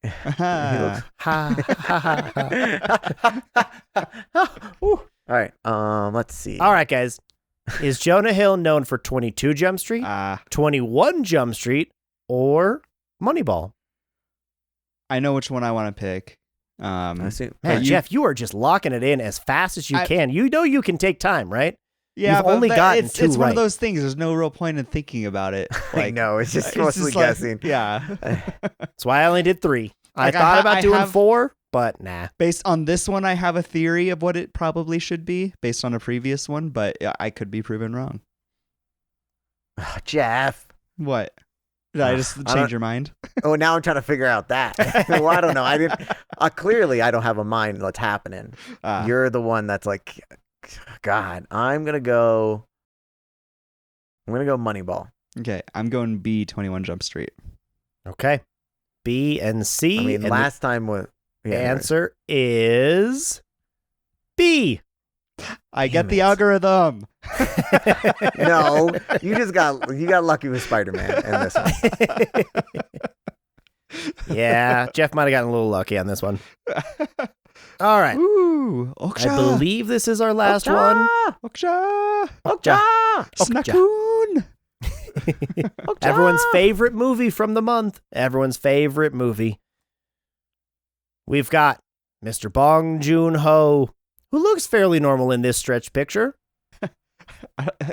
He looks... Ha, ha, ha. All right. Let's see. All right, guys. Is Jonah Hill known for 22 Jump Street, 21 Jump Street, or Moneyball? I know which one I want to pick. I see. Man, Jeff, you are just locking it in as fast as you can. You know you can take time, right? Yeah, You've only gotten two it's one right. of those things. There's no real point in thinking about it. Like, no, it's just mostly like, guessing. yeah. That's why I only did 3. Like, I thought about I doing have- 4, but nah. Based on this one, I have a theory of what it probably should be based on a previous one, but I could be proven wrong. Jeff. What? Did I just change your mind? Oh, now I'm trying to figure out that. Well, I don't know. I didn't. Clearly, I don't have a mind what's happening. You're the one that's like, God. I'm gonna go Moneyball. Okay, I'm going B, 21 Jump Street. Okay. B and C. I mean, and last time was the answer is B. I get the algorithm. No, you got lucky with Spider-Man in this one. Yeah, Jeff might have gotten a little lucky on this one. All right. Ooh, Okja. I believe this is our last one. Okja. Okja. Snakoon. Everyone's favorite movie from the month. Everyone's favorite movie. We've got Mr. Bong Joon-ho, who looks fairly normal in this stretch picture.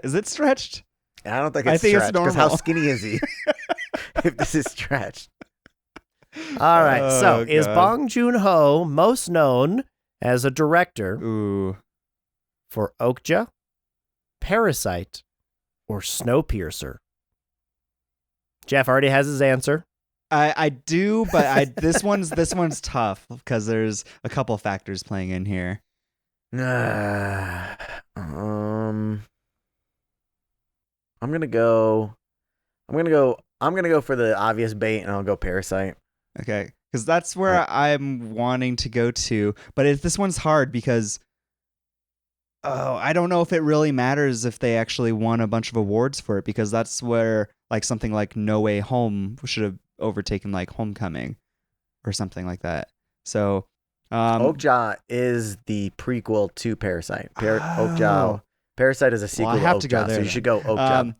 Is it stretched? I don't think I it's think it's stretched, because how normal. skinny is he? If this is stretched. All right. So, is God. Bong Joon-ho most known as a director Ooh. for Okja, Parasite, or Snowpiercer? Jeff already has his answer. I do, but this one's tough because there's a couple factors playing in here. I'm gonna go for the obvious bait, and I'll go Parasite. Okay, because that's where I'm wanting to go to, but this one's hard because I don't know if it really matters if they actually won a bunch of awards for it, because that's where like something like No Way Home should have overtaken like Homecoming or something like that. So Okja is the prequel to Parasite. Okja. Parasite is a sequel I have to to go Okja, there so you then. should go Okja.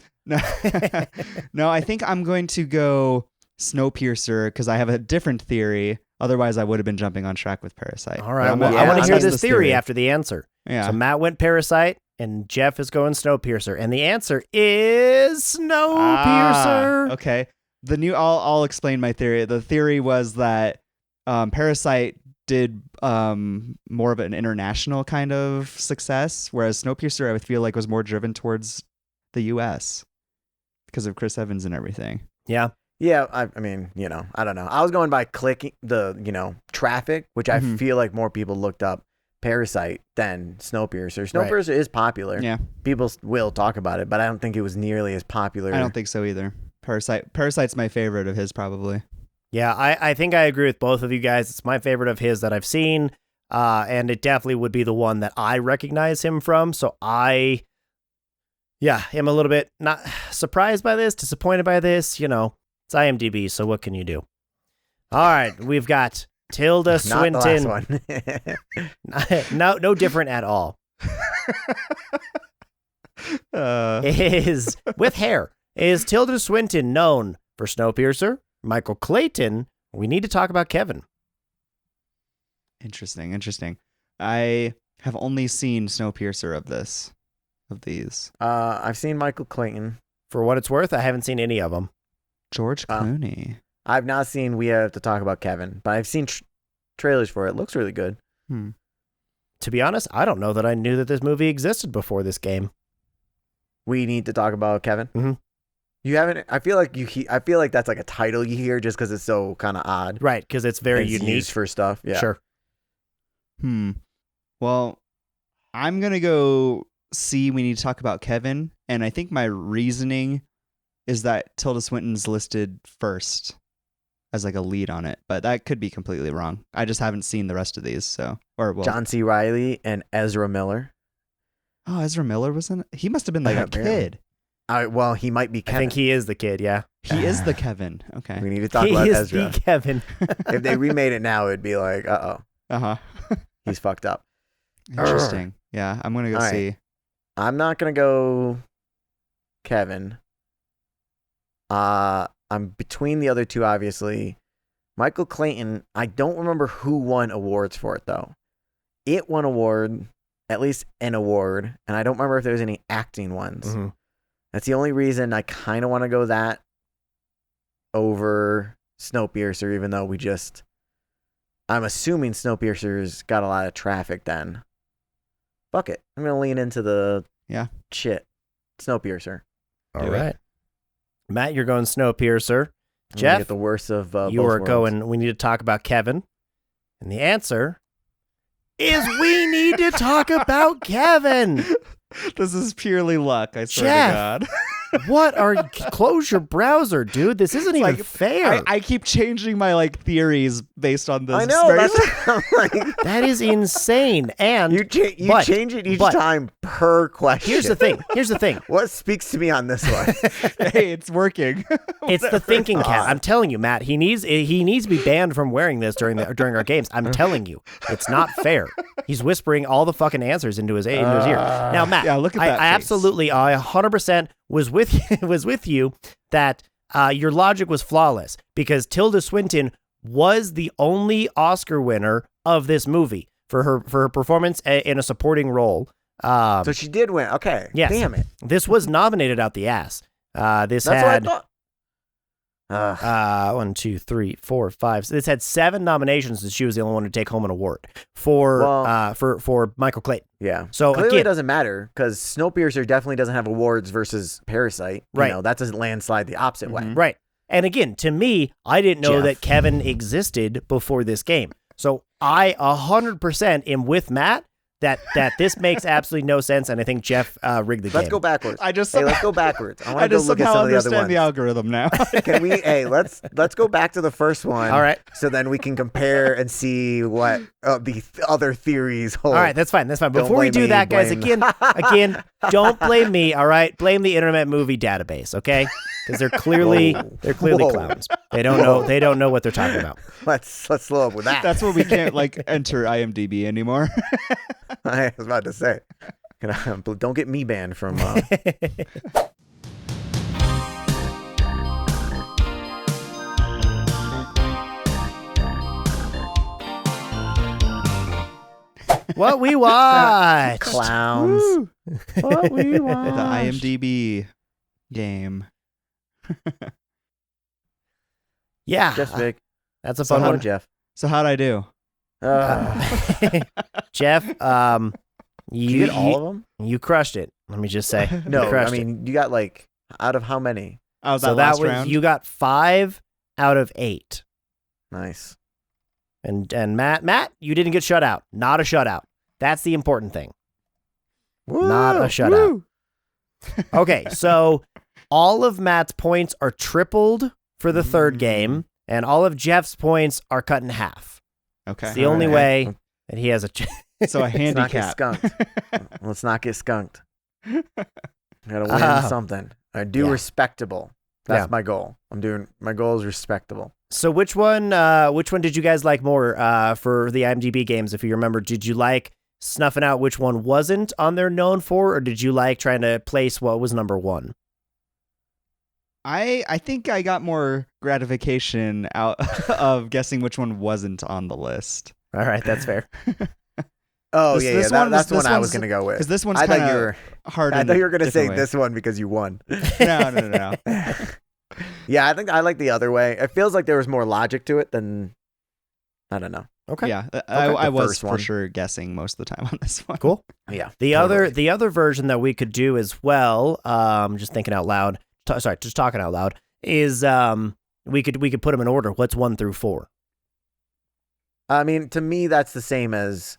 No, I think I'm going to go Snowpiercer because I have a different theory. Otherwise, I would have been jumping on track with Parasite. All right. Yeah, I want to hear that's this theory after the answer. Yeah. So Matt went Parasite, and Jeff is going Snowpiercer, and the answer is Snowpiercer. Okay. I'll explain my theory. The theory was that Parasite did more of an international kind of success, whereas Snowpiercer I would feel like was more driven towards the U.S. because of Chris Evans and everything. Yeah. Yeah, I mean, I don't know. I was going by clicking the, traffic, which I feel like more people looked up Parasite than Snowpiercer. Snowpiercer is popular. Yeah. People will talk about it, but I don't think it was nearly as popular. I don't think so either. Parasite's my favorite of his, probably. Yeah, I think I agree with both of you guys. It's my favorite of his that I've seen, and it definitely would be the one that I recognize him from. So I am a little bit not surprised by this, disappointed by this. You know, it's IMDb, so what can you do? All right, we've got Tilda Swinton. Not the last one. No different at all. Is with hair. Is Tilda Swinton known for Snowpiercer? Michael Clayton? We need to talk about Kevin. Interesting. I have only seen Snowpiercer of these. I've seen Michael Clayton. For what it's worth, I haven't seen any of them. George Clooney. I've not seen We Have to Talk About Kevin, but I've seen trailers for it. It looks really good. To be honest, I don't know that I knew that this movie existed before this game. We Need to Talk About Kevin. Mm-hmm. You haven't. I feel like that's like a title you hear just because it's so kind of odd. Right, because it's very It's unique. used for stuff. Yeah. Sure. Well, I'm going to go see We Need to Talk About Kevin, and I think my reasoning is that Tilda Swinton's listed first as like a lead on it, but that could be completely wrong. I just haven't seen the rest of these, John C. Reilly and Ezra Miller. Oh, Ezra Miller was in it? He must have been like a kid. Well, he might be Kevin. I think he is the kid, yeah. He is the Kevin. Okay. We need to talk about Ezra. He is the Kevin. If they remade it now, it'd be like, he's fucked up. Interesting. Yeah, I'm going to go see. I'm not going to go Kevin. I'm between the other two, obviously. Michael Clayton, I don't remember who won awards for it, though. It won at least an award, and I don't remember if there was any acting ones. Mm-hmm. That's the only reason I kind of want to go that over Snowpiercer, even though I'm assuming Snowpiercer's got a lot of traffic then. Fuck it. I'm going to lean into the shit. Snowpiercer. All right. Matt, you're going Snowpiercer. Jeff, Get the worst of you both are worlds. going, we need to talk about Kevin. And the answer is we need to talk about Kevin. This is purely luck, I swear Jeff, to God. What close your browser, dude. This isn't even fair. I keep changing my theories based on this. I know. That is insane. And you change it each time per question. Here's the thing. What speaks to me on this one? Hey, it's working. It's the thinking cap. I'm telling you, Matt. He needs to be banned from wearing this during our games. I'm telling you, it's not fair. He's whispering all the fucking answers into his ear. Now, Matt, look at that I face. absolutely, I 100% was with you that your logic was flawless because Tilda Swinton was the only Oscar winner of this movie for her performance in a supporting role. So she did win. Okay. Yes. Damn it. This was nominated out the ass. This That's had what I thought. 1, 2, 3, 4, 5. So this had 7 nominations, and she was the only one to take home an award for Michael Clayton. Yeah. So clearly again, it doesn't matter because Snowpiercer definitely doesn't have awards versus Parasite. Right. You know, that doesn't landslide the opposite way. right. And again, to me, I didn't know Jeff. that Kevin existed before this game. So I 100% am with Matt that this makes absolutely no sense, and I think Jeff rigged the game. Let's go backwards. Let's go backwards. I want to go just look at somehow some of the other understand ones. the algorithm now. Can we? Let's go back to the first one. All right. So then we can compare and see what the other theories hold. All right, that's fine. Don't Before we blame do me, that, guys, blame- again, don't blame me. All right, blame the Internet Movie Database, okay? Because they're clearly Whoa. clowns. They don't know what they're talking about. Let's slow up with that. That's where we can't enter IMDb anymore. I was about to say. Don't get me banned from. What we watched. Clowns. Woo. What we The watched. IMDb game. Yeah. Jeff's big. That's a So fun hello, one. Jeff. So how'd I do? Jeff, Did you get all of them? you crushed it. Let me just say. You No, I crushed it. mean you got out of how many? Oh, So that last was round? you got 5 out of 8. Nice. And Matt, you didn't get shut out. Not a shutout. That's the important thing. Not a shutout. Okay, so all of Matt's points are tripled for the third game, and all of Jeff's points are cut in half. Okay. It's the only way that he has a So a handicap. Let's not get skunked. Gotta win something. I do respectable. That's my goal. My goal is respectable. So which one did you guys like more for the IMDb games? If you remember, did you like snuffing out which one wasn't on there known for, or did you like trying to place what was number one? I think I got more gratification out of guessing which one wasn't on the list. All right, that's fair. Oh, that's the one I was going to go with. Because this one's kind of hard. I thought you were going to say this one because you won. No. Yeah, I think I like the other way. It feels like there was more logic to it than, I don't know. Okay. Yeah, I was for sure guessing most of the time on this one. Cool. Yeah. The other version that we could do as well, just thinking out loud, just talking out loud, is we could put them in order. What's 1 through 4? I mean, to me, that's the same as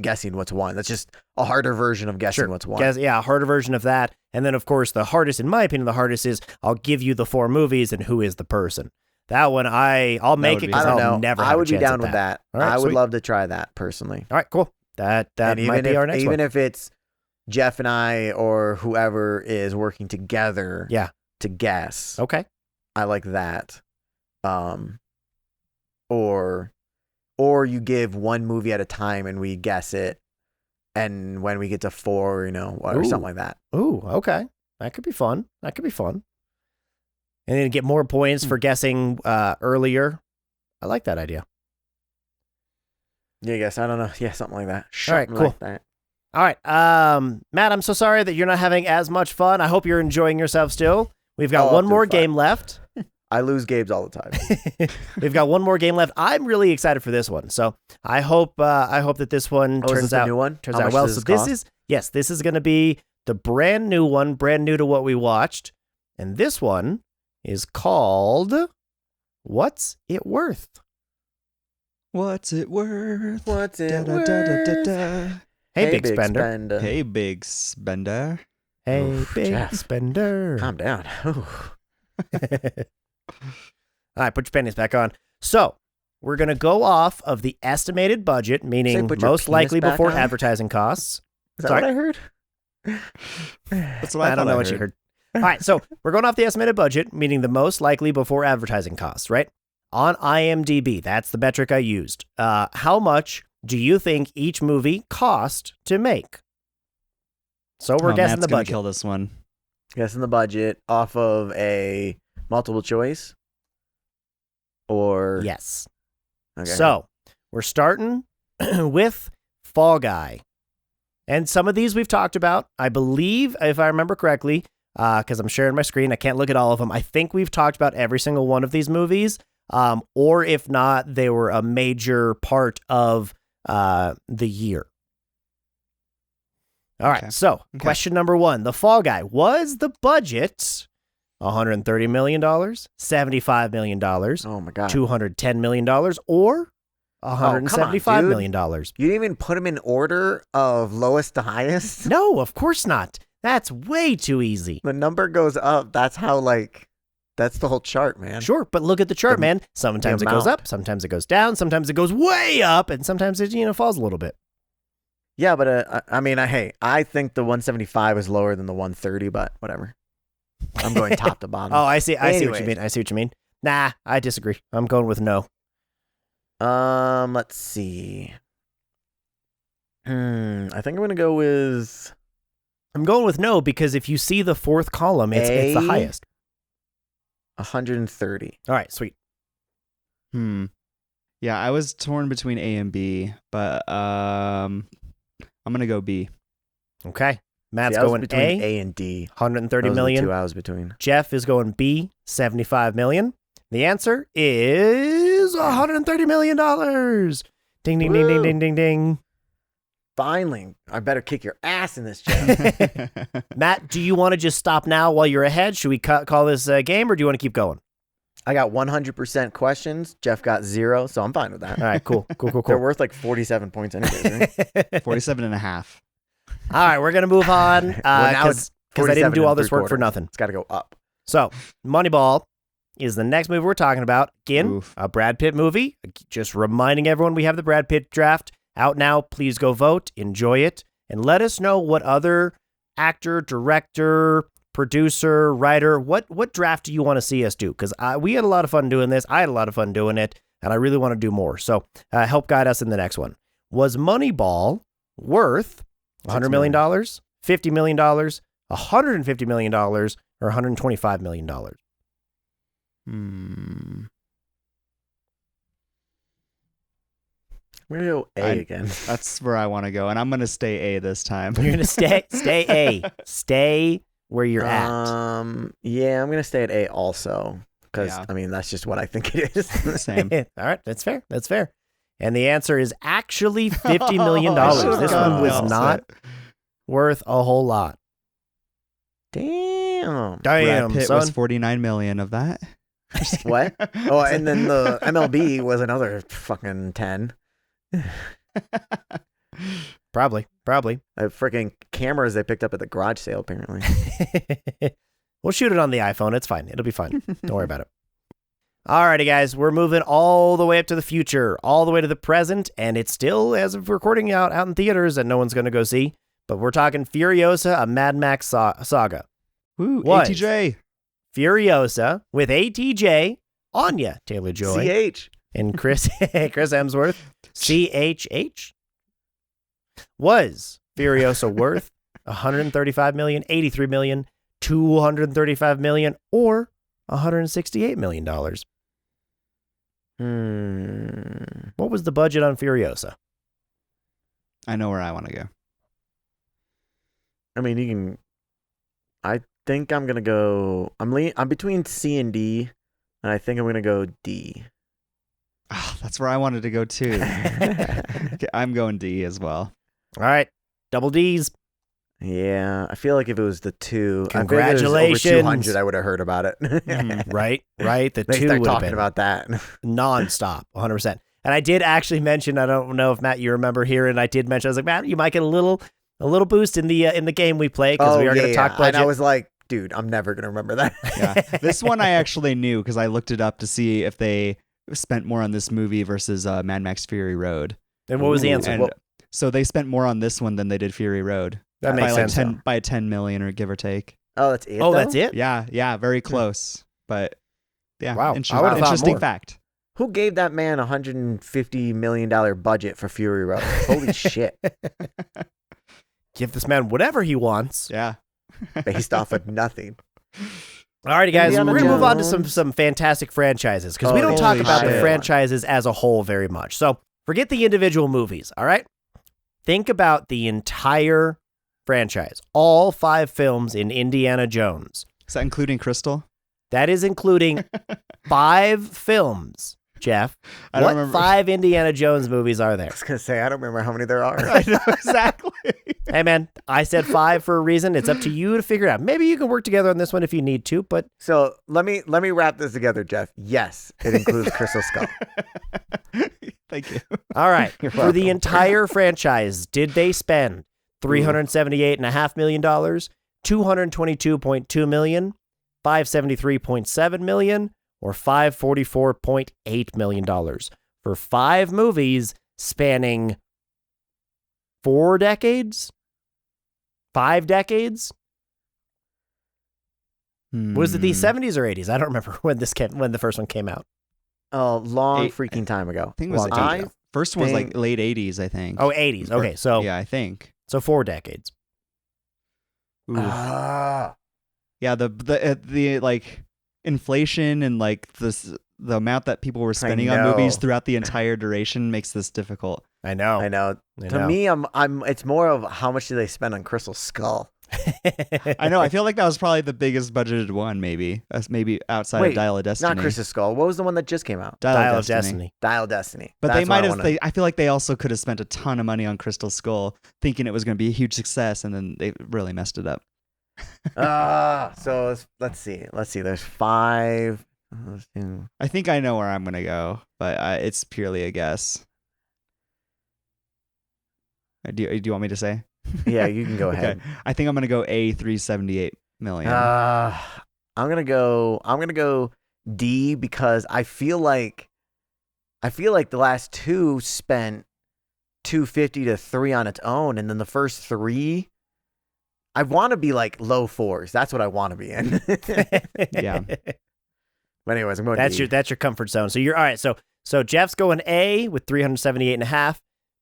guessing what's one. That's just a harder version of guessing what's one. A harder version of that. And then, of course, the hardest, in my opinion, is I'll give you the 4 movies and who is the person. That one, I'll make it because I'll never have I would a chance be down at with that. All right, I would sweet. love to try that personally. All right, cool. That might be our next one. Even if it's Jeff and I or whoever is working together to guess. Okay. I like that. Or you give one movie at a time and we guess it, and when we get to 4, or something like that. Ooh, okay. That could be fun. And then get more points for guessing earlier. I like that idea. Yeah, I guess. I don't know. Yeah, something like that. All right, cool. Like that. All right. Matt, I'm so sorry that you're not having as much fun. I hope you're enjoying yourself still. We've got one more game left. I lose games all the time. We've got one more game left. I'm really excited for this one. So I hope that this one turns out new one. Turns out well. So this is going to be the brand new one, brand new to what we watched, and this one is called "What's It Worth?" What's it worth? What's it Da, worth? da, da, da, da. Hey, big spender. Hey, big spender. Hey, Oof, big Jeff. spender. Calm down. All right, put your pennies back on. So we're going to go off of the estimated budget, meaning most likely before advertising costs. Is that what I heard? That's what I don't know what you heard. All right, so we're going off the estimated budget, meaning the most likely before advertising costs, right? On IMDb, that's the metric I used. How much do you think each movie cost to make? So we're guessing Matt's the gonna budget. Kill this one. Guessing the budget off of a multiple choice? Or Yes. Okay. So we're starting with Fall Guy. And some of these we've talked about. I believe, if I remember correctly, because I'm sharing my screen, I can't look at all of them. I think we've talked about every single one of these movies. Or if not, they were a major part of the year. All right, so question number 1. The Fall Guy. Was the budget $130 million, $75 million, oh my God, $210 million, or $175 million? You didn't even put them in order of lowest to highest? No, of course not. That's way too easy. The number goes up. That's how, that's the whole chart, man. Sure, but look at the chart, man. Sometimes it goes up, sometimes it goes down, sometimes it goes way up, and sometimes it falls a little bit. Yeah, but I think the 175 is lower than the 130, but whatever. I'm going top to bottom. Oh, I see what you mean. Nah, I disagree. I'm going with no. Let's see. I think I'm going to go with... I'm going with no because if you see the 4th column, it's the highest. 130. All right, sweet. Yeah, I was torn between A and B, but I'm going to go B. Okay. Matt's going between A and D. 130 million. Two I was between. Jeff is going B, 75 million. The answer is $130 million. Ding, ding, ding, ding, ding, ding, ding. Finally, I better kick your ass in this, Jeff. Matt, do you want to just stop now while you're ahead? Should we call this a game, or do you want to keep going? I got 100% questions. Jeff got 0, so I'm fine with that. All right, cool. They're worth 47 points anyways, right? 47 and a half. All right, we're going to move on because I didn't do all this work for nothing. It's got to go up. So, Moneyball is the next movie we're talking about. Again, a Brad Pitt movie. Just reminding everyone we have the Brad Pitt draft out now. Please go vote, enjoy it, and let us know what other actor, director, producer, writer, what draft do you want to see us do? Because we had a lot of fun doing this. I had a lot of fun doing it, and I really want to do more. So help guide us in the next one. Was Moneyball worth $100 million, $50 million, $150 million, or $125 million? I'm going to go A again. That's where I want to go, and I'm going to stay A this time. You're going to stay A. Stay where you're at. Yeah, I'm going to stay at A also, because, I mean, that's just what I think it is. Same. All right, that's fair. That's fair. And the answer is actually $50 million. This one was not worth a whole lot. Damn. Brad Pitt son. was $49 million of that. What? Oh, and then the MLB was another fucking 10. Probably. Freaking cameras they picked up at the garage sale, apparently. We'll shoot it on the iPhone. It's fine. It'll be fine. Don't worry about it. Alrighty, guys. We're moving all the way up to the future, all the way to the present, and it's still, as of recording, out in theaters that no one's going to go see. But we're talking Furiosa, a Mad Max saga. Woo, Was ATJ. Furiosa with ATJ, Anya Taylor-Joy, CH. and Chris Hemsworth, CHH. Was Furiosa worth $135 million, $83 million, $235 million, or $168 million? What was the budget on Furiosa? I know where I want to go. I mean, you can. I think I'm gonna go. I'm between C and D, and I think I'm gonna go D. Oh, that's where I wanted to go too. Okay, I'm going D as well. All right, double D's. Yeah, I feel like if it was the 2, Congratulations. Over 200, I would have heard about it. Right. The They 2 start would have talking been about that. nonstop, 100%. And I did actually mention, I don't know if Matt you remember here, and I did mention, I was like, Matt, you might get a little boost in the game we play because we are going to talk budget. And I was like, dude, I'm never gonna remember that. Yeah, this one I actually knew because I looked it up to see if they spent more on this movie versus Mad Max Fury Road. And what was the answer? And so they spent more on this one than they did Fury Road. That makes sense. By 10 million or give or take. Oh, that's it. Oh, though? that's it? Yeah, very close. But yeah, wow, interesting fact. Who gave that man $150 million budget for Fury Road? Holy shit. Give this man whatever he wants. Yeah. Based off of nothing. Alrighty, guys, Indiana we're going to move on to Jones. some fantastic franchises because we don't talk holy about the shit. franchises as a whole very much. So forget the individual movies, all right? Think about the entire franchise, all 5 films in Indiana Jones. Is that including Crystal? That is including 5 films, Jeff. I don't What remember. 5 Indiana Jones movies are there? I was gonna say I don't remember how many there are. I know exactly. Hey, man, I said 5 for a reason. It's up to you to figure it out. Maybe you can work together on this one if you need to, but So let me wrap this together, Jeff. Yes, it includes Crystal Skull. Thank you. all right. You're For the welcome. entire franchise, did they spend $378.5 million, $222.2 million, $573.7 million, or $544.8 million for 5 movies spanning 4 decades? 5 decades? Was it the 70s or 80s? I don't remember when the first one came out. Oh, long Eight- freaking time ago. I think it was Long time eight. ago. First one was like think- late 80s, I think. Oh, 80s. Okay, so Yeah, I think. so 4 decades. Ooh. Ah. Yeah, the like inflation and like the amount that people were spending on movies know. throughout the entire duration makes this difficult. I know. I know. To me, I'm. It's more of how much do they spend on Crystal Skull? I know. I feel like that was probably the biggest budgeted one, maybe. That's maybe outside Wait, of Dial of Destiny. Not Crystal Skull. What was the one that just came out? Dial of Destiny. Dial of Destiny. But That's they might what I have. wanna- I feel like they also could have spent a ton of money on Crystal Skull, thinking it was going to be a huge success, and then they really messed it up. So let's see. There's 5. I think I know where I'm going to go, but it's purely a guess. Do you want me to say? Yeah, you can go ahead. Okay. I think I'm going to go A, $378 million. I'm gonna go D because I feel like the last two spent 250 to 3 on its own, and then the first 3, I want to be like low 4s. That's what I want to be in. Yeah. But anyways, I'm going. That's your comfort zone. So you're all right. So Jeff's going A with 378.5.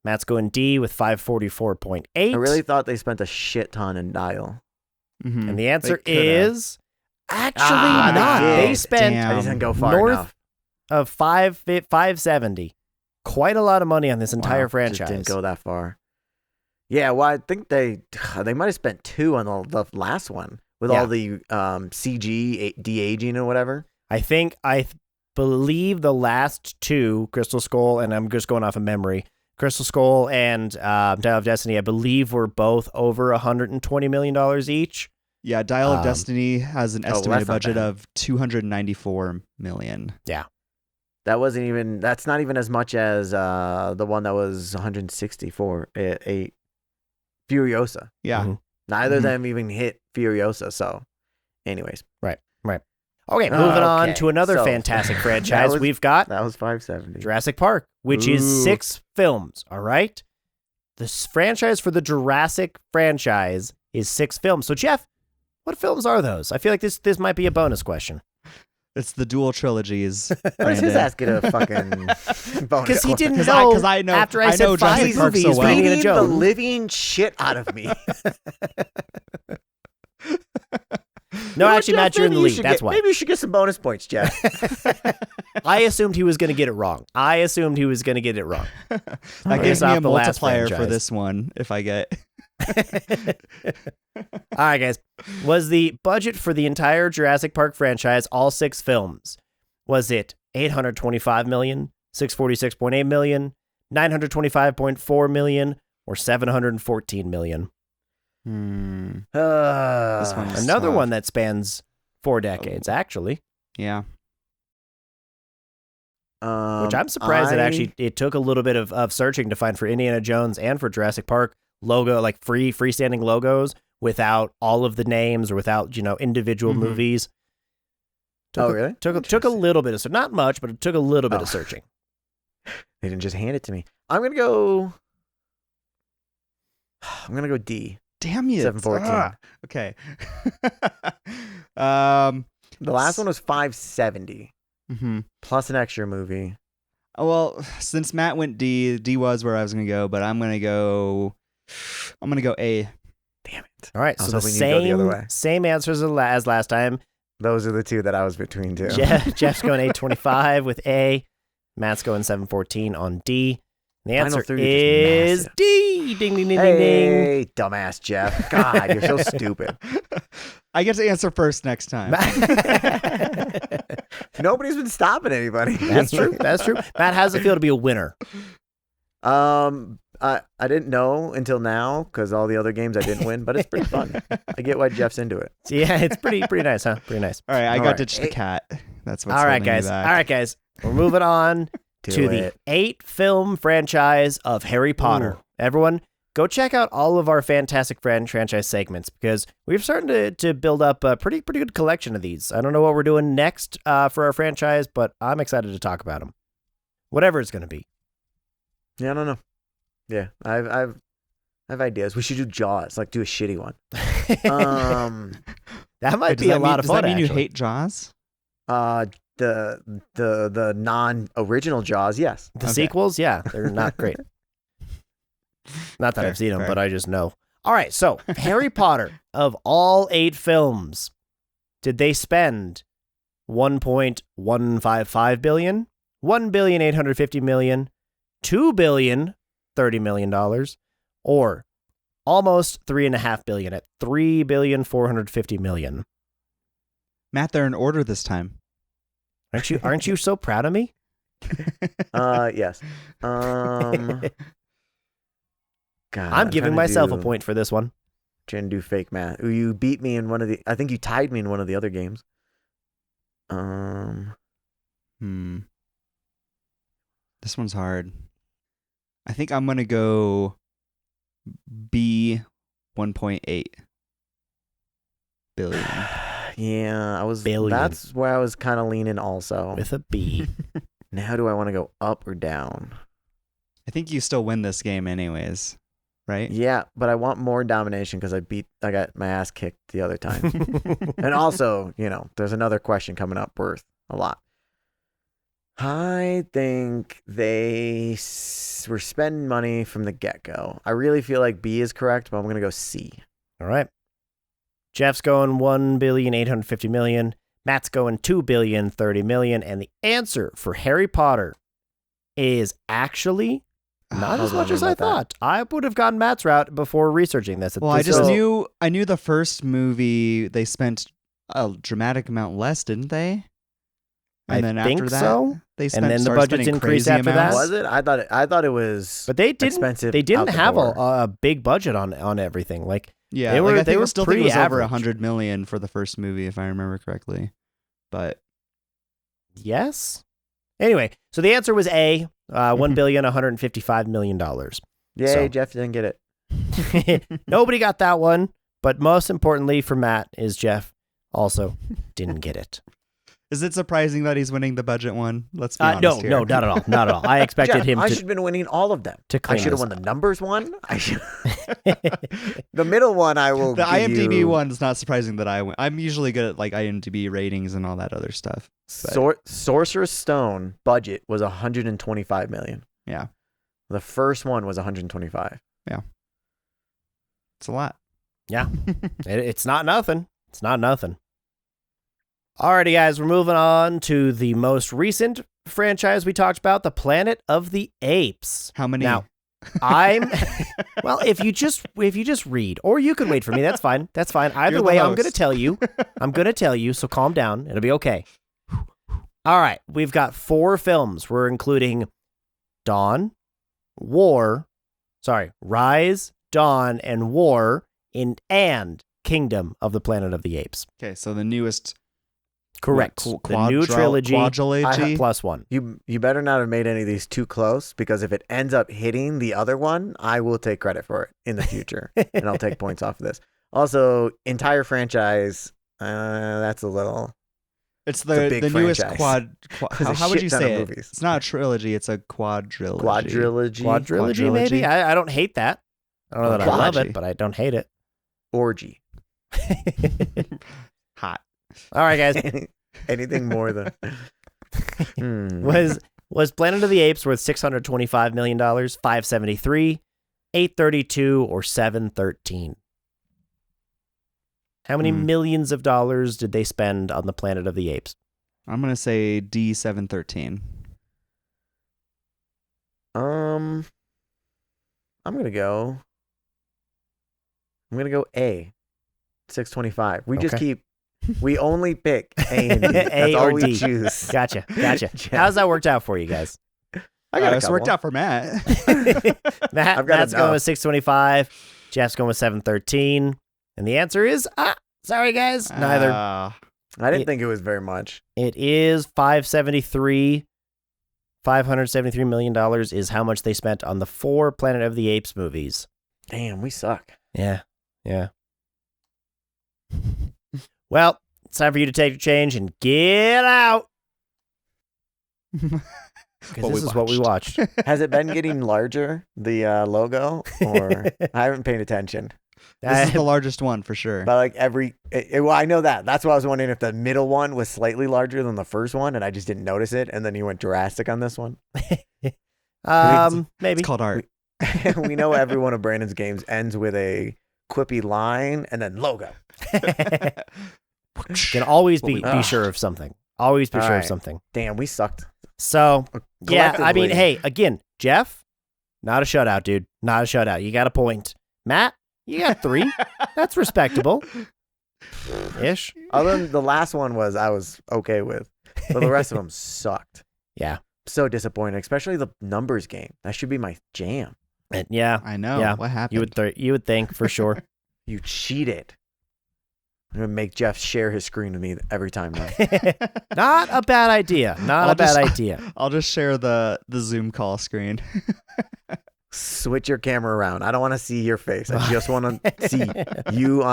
Matt's going D with 544.8. I really thought they spent a shit ton in Dial. Mm-hmm. And the answer is actually not. They spent I just didn't go far north enough. of 570. Quite a lot of money on this entire franchise. Just didn't go that far. Yeah, well, I think they might have spent 2 on the last one with all the CG de-aging or whatever. I believe the last 2, Crystal Skull, and I'm just going off of memory, Crystal Skull and Dial of Destiny, I believe were both over $120 million each. Yeah, Dial of Destiny has an estimated budget bad. of $294 million. Yeah. That's not even as much as the one that was 164, a Furiosa. Yeah. Mm-hmm. Neither of them even hit Furiosa, so anyways. Right. Okay, moving on to another fantastic franchise. That was 570. Jurassic Park, which is 6 films, all right? This franchise for the Jurassic franchise is 6 films. So, Jeff, what films are those? I feel like this might be a bonus question. It's the dual trilogies. Why does his ass get a fucking bonus? Because he didn't Cause know. I know. After I know said 5 Jurassic Park movies, so well. Indiana the Jones. living shit out of me. No, actually, Jeff, Matt, you're in the maybe lead. That's why. Maybe you should get some bonus points, Jeff. I assumed he was going to get it wrong. That Based gives me off a the last multiplier for franchise. this one if I get. All right, guys. Was the budget for the entire Jurassic Park franchise, all 6 films, was it $825 million, $646.8 million, $925.4 million, or $714 million? This one's Another tough. one that spans 4 decades, actually. Yeah. Which I'm surprised it took a little bit of searching to find for Indiana Jones and for Jurassic Park logo, like freestanding logos without all of the names or without, individual movies. Really? Took a little bit of, not much, but it took a little bit of searching. They didn't just hand it to me. I'm gonna go D. Damn you. 714. Okay. The last one was 570 Mm-hmm. plus an extra movie. Well, since Matt went D was where I was gonna go, but I'm gonna go A. Damn it! All right, I was so the hoping you'd go the other way. same answers as last time. Those are the 2 that I was between too. Jeff's going 825 with A. Matt's going 714 on D. The answer is D. Ding, ding, ding, ding, ding. Hey, dumbass Jeff. God, you're so stupid. I get to answer first next time. Nobody's been stopping anybody. That's true. Matt, how's it feel to be a winner? I didn't know until now because all the other games I didn't win, but it's pretty fun. I get why Jeff's into it. Yeah, it's pretty nice, huh? Pretty nice. All right, I got ditched the cat. That's what's All right, holding me guys. back. All right, guys. We're moving on to the 8-film franchise of Harry Potter. Everyone, go check out all of our fantastic franchise segments because we've started to build up a pretty good collection of these. I don't know what we're doing next for our franchise, but I'm excited to talk about them. Whatever it's going to be. Yeah, I don't know. Yeah, I have ideas. We should do Jaws, like do a shitty one. That might be a lot of fun. Does that mean you actually. hate Jaws? The non-original Jaws, yes. The sequels? Yeah, they're not great. Not that I've seen them, but I just know. All right, so Harry Potter, of all 8 films, did they spend $1.155 billion, $1.85 billion, $2.03 billion, or almost $3.5 billion at $3.45 billion? Matt, they're in order this time. Aren't you so proud of me? Yes. God, I'm giving myself a point for this one. Trying to do fake math. Ooh, you beat me in one of the. I think you tied me in one of the other games. This one's hard. I think I'm gonna go B, 1.8 billion. Yeah, I was. Billion. That's where I was kind of leaning also. With a B. Now, do I want to go up or down? I think you still win this game anyways, right? Yeah, but I want more domination because I got my ass kicked the other time. And also, there's another question coming up worth a lot. I think they were spending money from the get-go. I really feel like B is correct, but I'm going to go C. All right. Jeff's going $1,850,000,000. Matt's going $2,030,000,000. And the answer for Harry Potter is actually not as much as I thought. I would have gotten Matt's route before researching this. Well, I knew the first movie they spent a dramatic amount less, didn't they? And then after that, they spent, and then the budgets increased after that. Was it? I thought it was. But they didn't. Expensive. They didn't have a big budget on everything. Like yeah, they were still pretty. It was over $100 million for the first movie, if I remember correctly. But yes. Anyway, so the answer was A. $1,155,000,000. Yay, so, Jeff didn't get it. Nobody got that one. But most importantly for Matt is Jeff also didn't get it. Is it surprising that he's winning the budget one? Let's be honest here. No, not at all. Not at all. I expected him to. I should have been winning all of them. I should have won the numbers one. The middle one, I will. The IMDb one is not surprising that I win. I'm usually good at like IMDb ratings and all that other stuff. Sorcerer's Stone budget was $125 million. Yeah. The first one was $125. Yeah. It's a lot. Yeah. It's not nothing. It's not nothing. Alrighty, guys, we're moving on to the most recent franchise we talked about, the Planet of the Apes. How many? Now, well, if you just read, or you can wait for me, that's fine. That's fine. Either way, I'm going to tell you. So calm down. It'll be okay. All right, we've got 4 films. We're including Rise, Dawn, and War and Kingdom of the Planet of the Apes. Okay, so the newest. Correct. The new trilogy plus one. You better not have made any of these too close, because if it ends up hitting the other one, I will take credit for it in the future, and I'll take points off of this. Also, entire franchise, that's a little. It's the newest how would you say it? It's not a trilogy, it's a quadrilogy. Quadrilogy, maybe? I don't hate that. I don't know that I love it, but I don't hate it. Orgy. Hot. All right, guys. Anything more than was Planet of the Apes worth $625 million, $573, $832, or $713? How many millions of dollars did they spend on the Planet of the Apes? I'm gonna say D713. I'm gonna go A. 625. We only pick A and D. That's all we choose. Gotcha. How's that worked out for you guys? It's worked out for Matt. Matt's going with 625. Jeff's going with 713. And the answer is, sorry guys, neither. I didn't think it was very much. It is $573 million is how much they spent on the 4 Planet of the Apes movies. Damn, we suck. Yeah. Well, it's time for you to take your change and get out. Because this is what we watched. Has it been getting larger, the logo? Or I haven't paid attention. This is the largest one for sure. But like well, I know that. That's why I was wondering if the middle one was slightly larger than the first one, and I just didn't notice it. And then you went drastic on this one. Maybe. It's called art. We know every one of Brandon's games ends with a quippy line and then logo. Can always be sure of something. Always be sure of something. Damn, we sucked. So, yeah, I mean, hey, again, Jeff, not a shutout, dude. Not a shutout. You got a point. Matt, you got 3. That's respectable. Ish. Other than the last one I was okay with. But the rest of them sucked. Yeah. So disappointed, especially the numbers game. That should be my jam. And yeah. I know. Yeah. What happened? You would think, for sure. You cheated. I'm going to make Jeff share his screen with me every time now. Not a bad idea. Not a bad idea. I'll just share the Zoom call screen. switch your camera around. I don't want to see your face. I just want to see you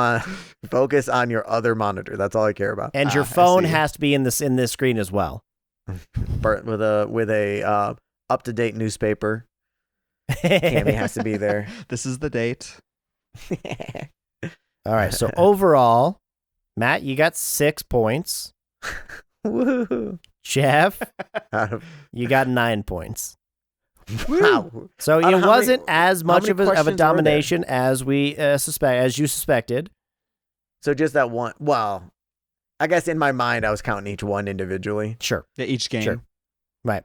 focus on your other monitor. That's all I care about. And your phone has to be in this screen as well. With a up-to-date newspaper. Cammy has to be there. This is the date. All right. So overall, Matt, you got 6 points. Woo! Jeff, you got 9 points. Wow. So it wasn't as much of a questions were domination as you suspected. So just that one. Well, I guess in my mind I was counting each one individually. Sure. Yeah, each game. Sure. Right.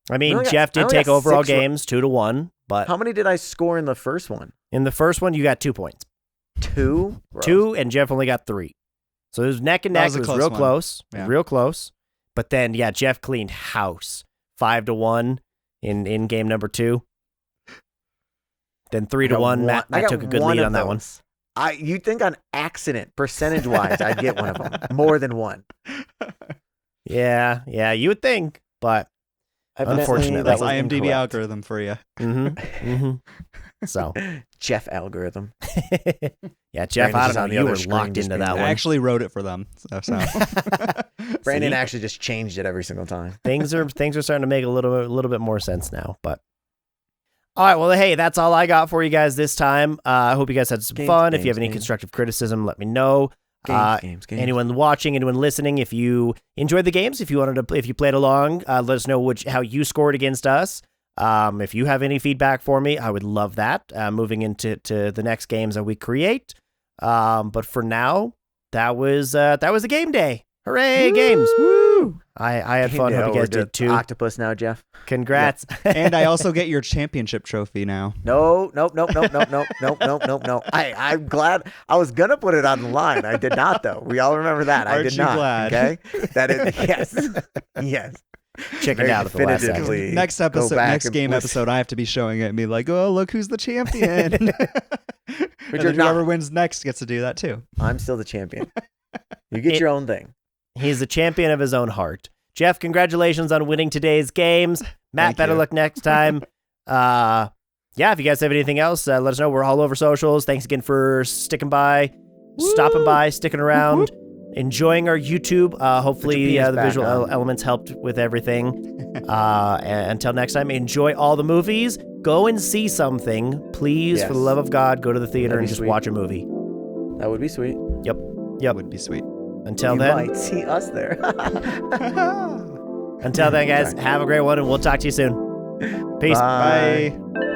I mean, I Jeff did only take got overall 6 games 2-1, but How many did I score in the first one? in the first one you got 2 points. 2? 2, and Jeff only got 3. So it was neck and neck. That was a It was close real one. close. Yeah. Real close. But then, yeah, Jeff cleaned house. 5-1 in game number 2. Then 3-1. Matt I got took a good one lead of on that one. those. You'd think on accident, percentage-wise, I'd get one of them. More than one. Yeah, you would think, but unfortunately, That's was IMDb incorrect. algorithm for you. So, Jeff algorithm. yeah, Jeff, Brandon's I just don't on know. the You other were screen locked just into being that I one. actually wrote it for them. So. Brandon See? actually just changed it every single time. things are starting to make a little bit more sense now, but all right, well, hey, that's all I got for you guys this time. I hope you guys had some fun. If you have any constructive criticism, let me know. Games. Anyone watching, anyone listening, if you enjoyed the games, if you played along, let us know how you scored against us. If you have any feedback for me, I would love that. Moving into the next games that we create. But for now, that was a game day. Hooray, games! Woo! I had fun. Hope you guys did too. Octopus now, Jeff. Congrats. And I also get your championship trophy now. Nope. I'm glad. I was gonna put it on the line. I did not, though. We all remember that. I Aren't did you not. glad? Okay. That is yes. Checking Very out at the last second. definitively Next go episode, back next and game listen. episode, I have to be showing it and be like, oh, look who's the champion. And you're then not. whoever wins next gets to do that too. I'm still the champion. You get your own thing. He's the champion of his own heart. Jeff, congratulations on winning today's games. Matt, Thank better you. luck next time. Yeah, if you guys have anything else, let us know. We're all over socials. Thanks again for sticking by, stopping by, sticking around, enjoying our YouTube. Hopefully the visual elements helped with everything. And until next time, enjoy all the movies. Go and see something. Please, Yes. for the love of God, go to the theater That'd and be just sweet. watch a movie. That would be sweet. Yep. That would be sweet. Until You then, might see us there. guys, have a great one, and we'll talk to you soon. Peace. Bye. Bye.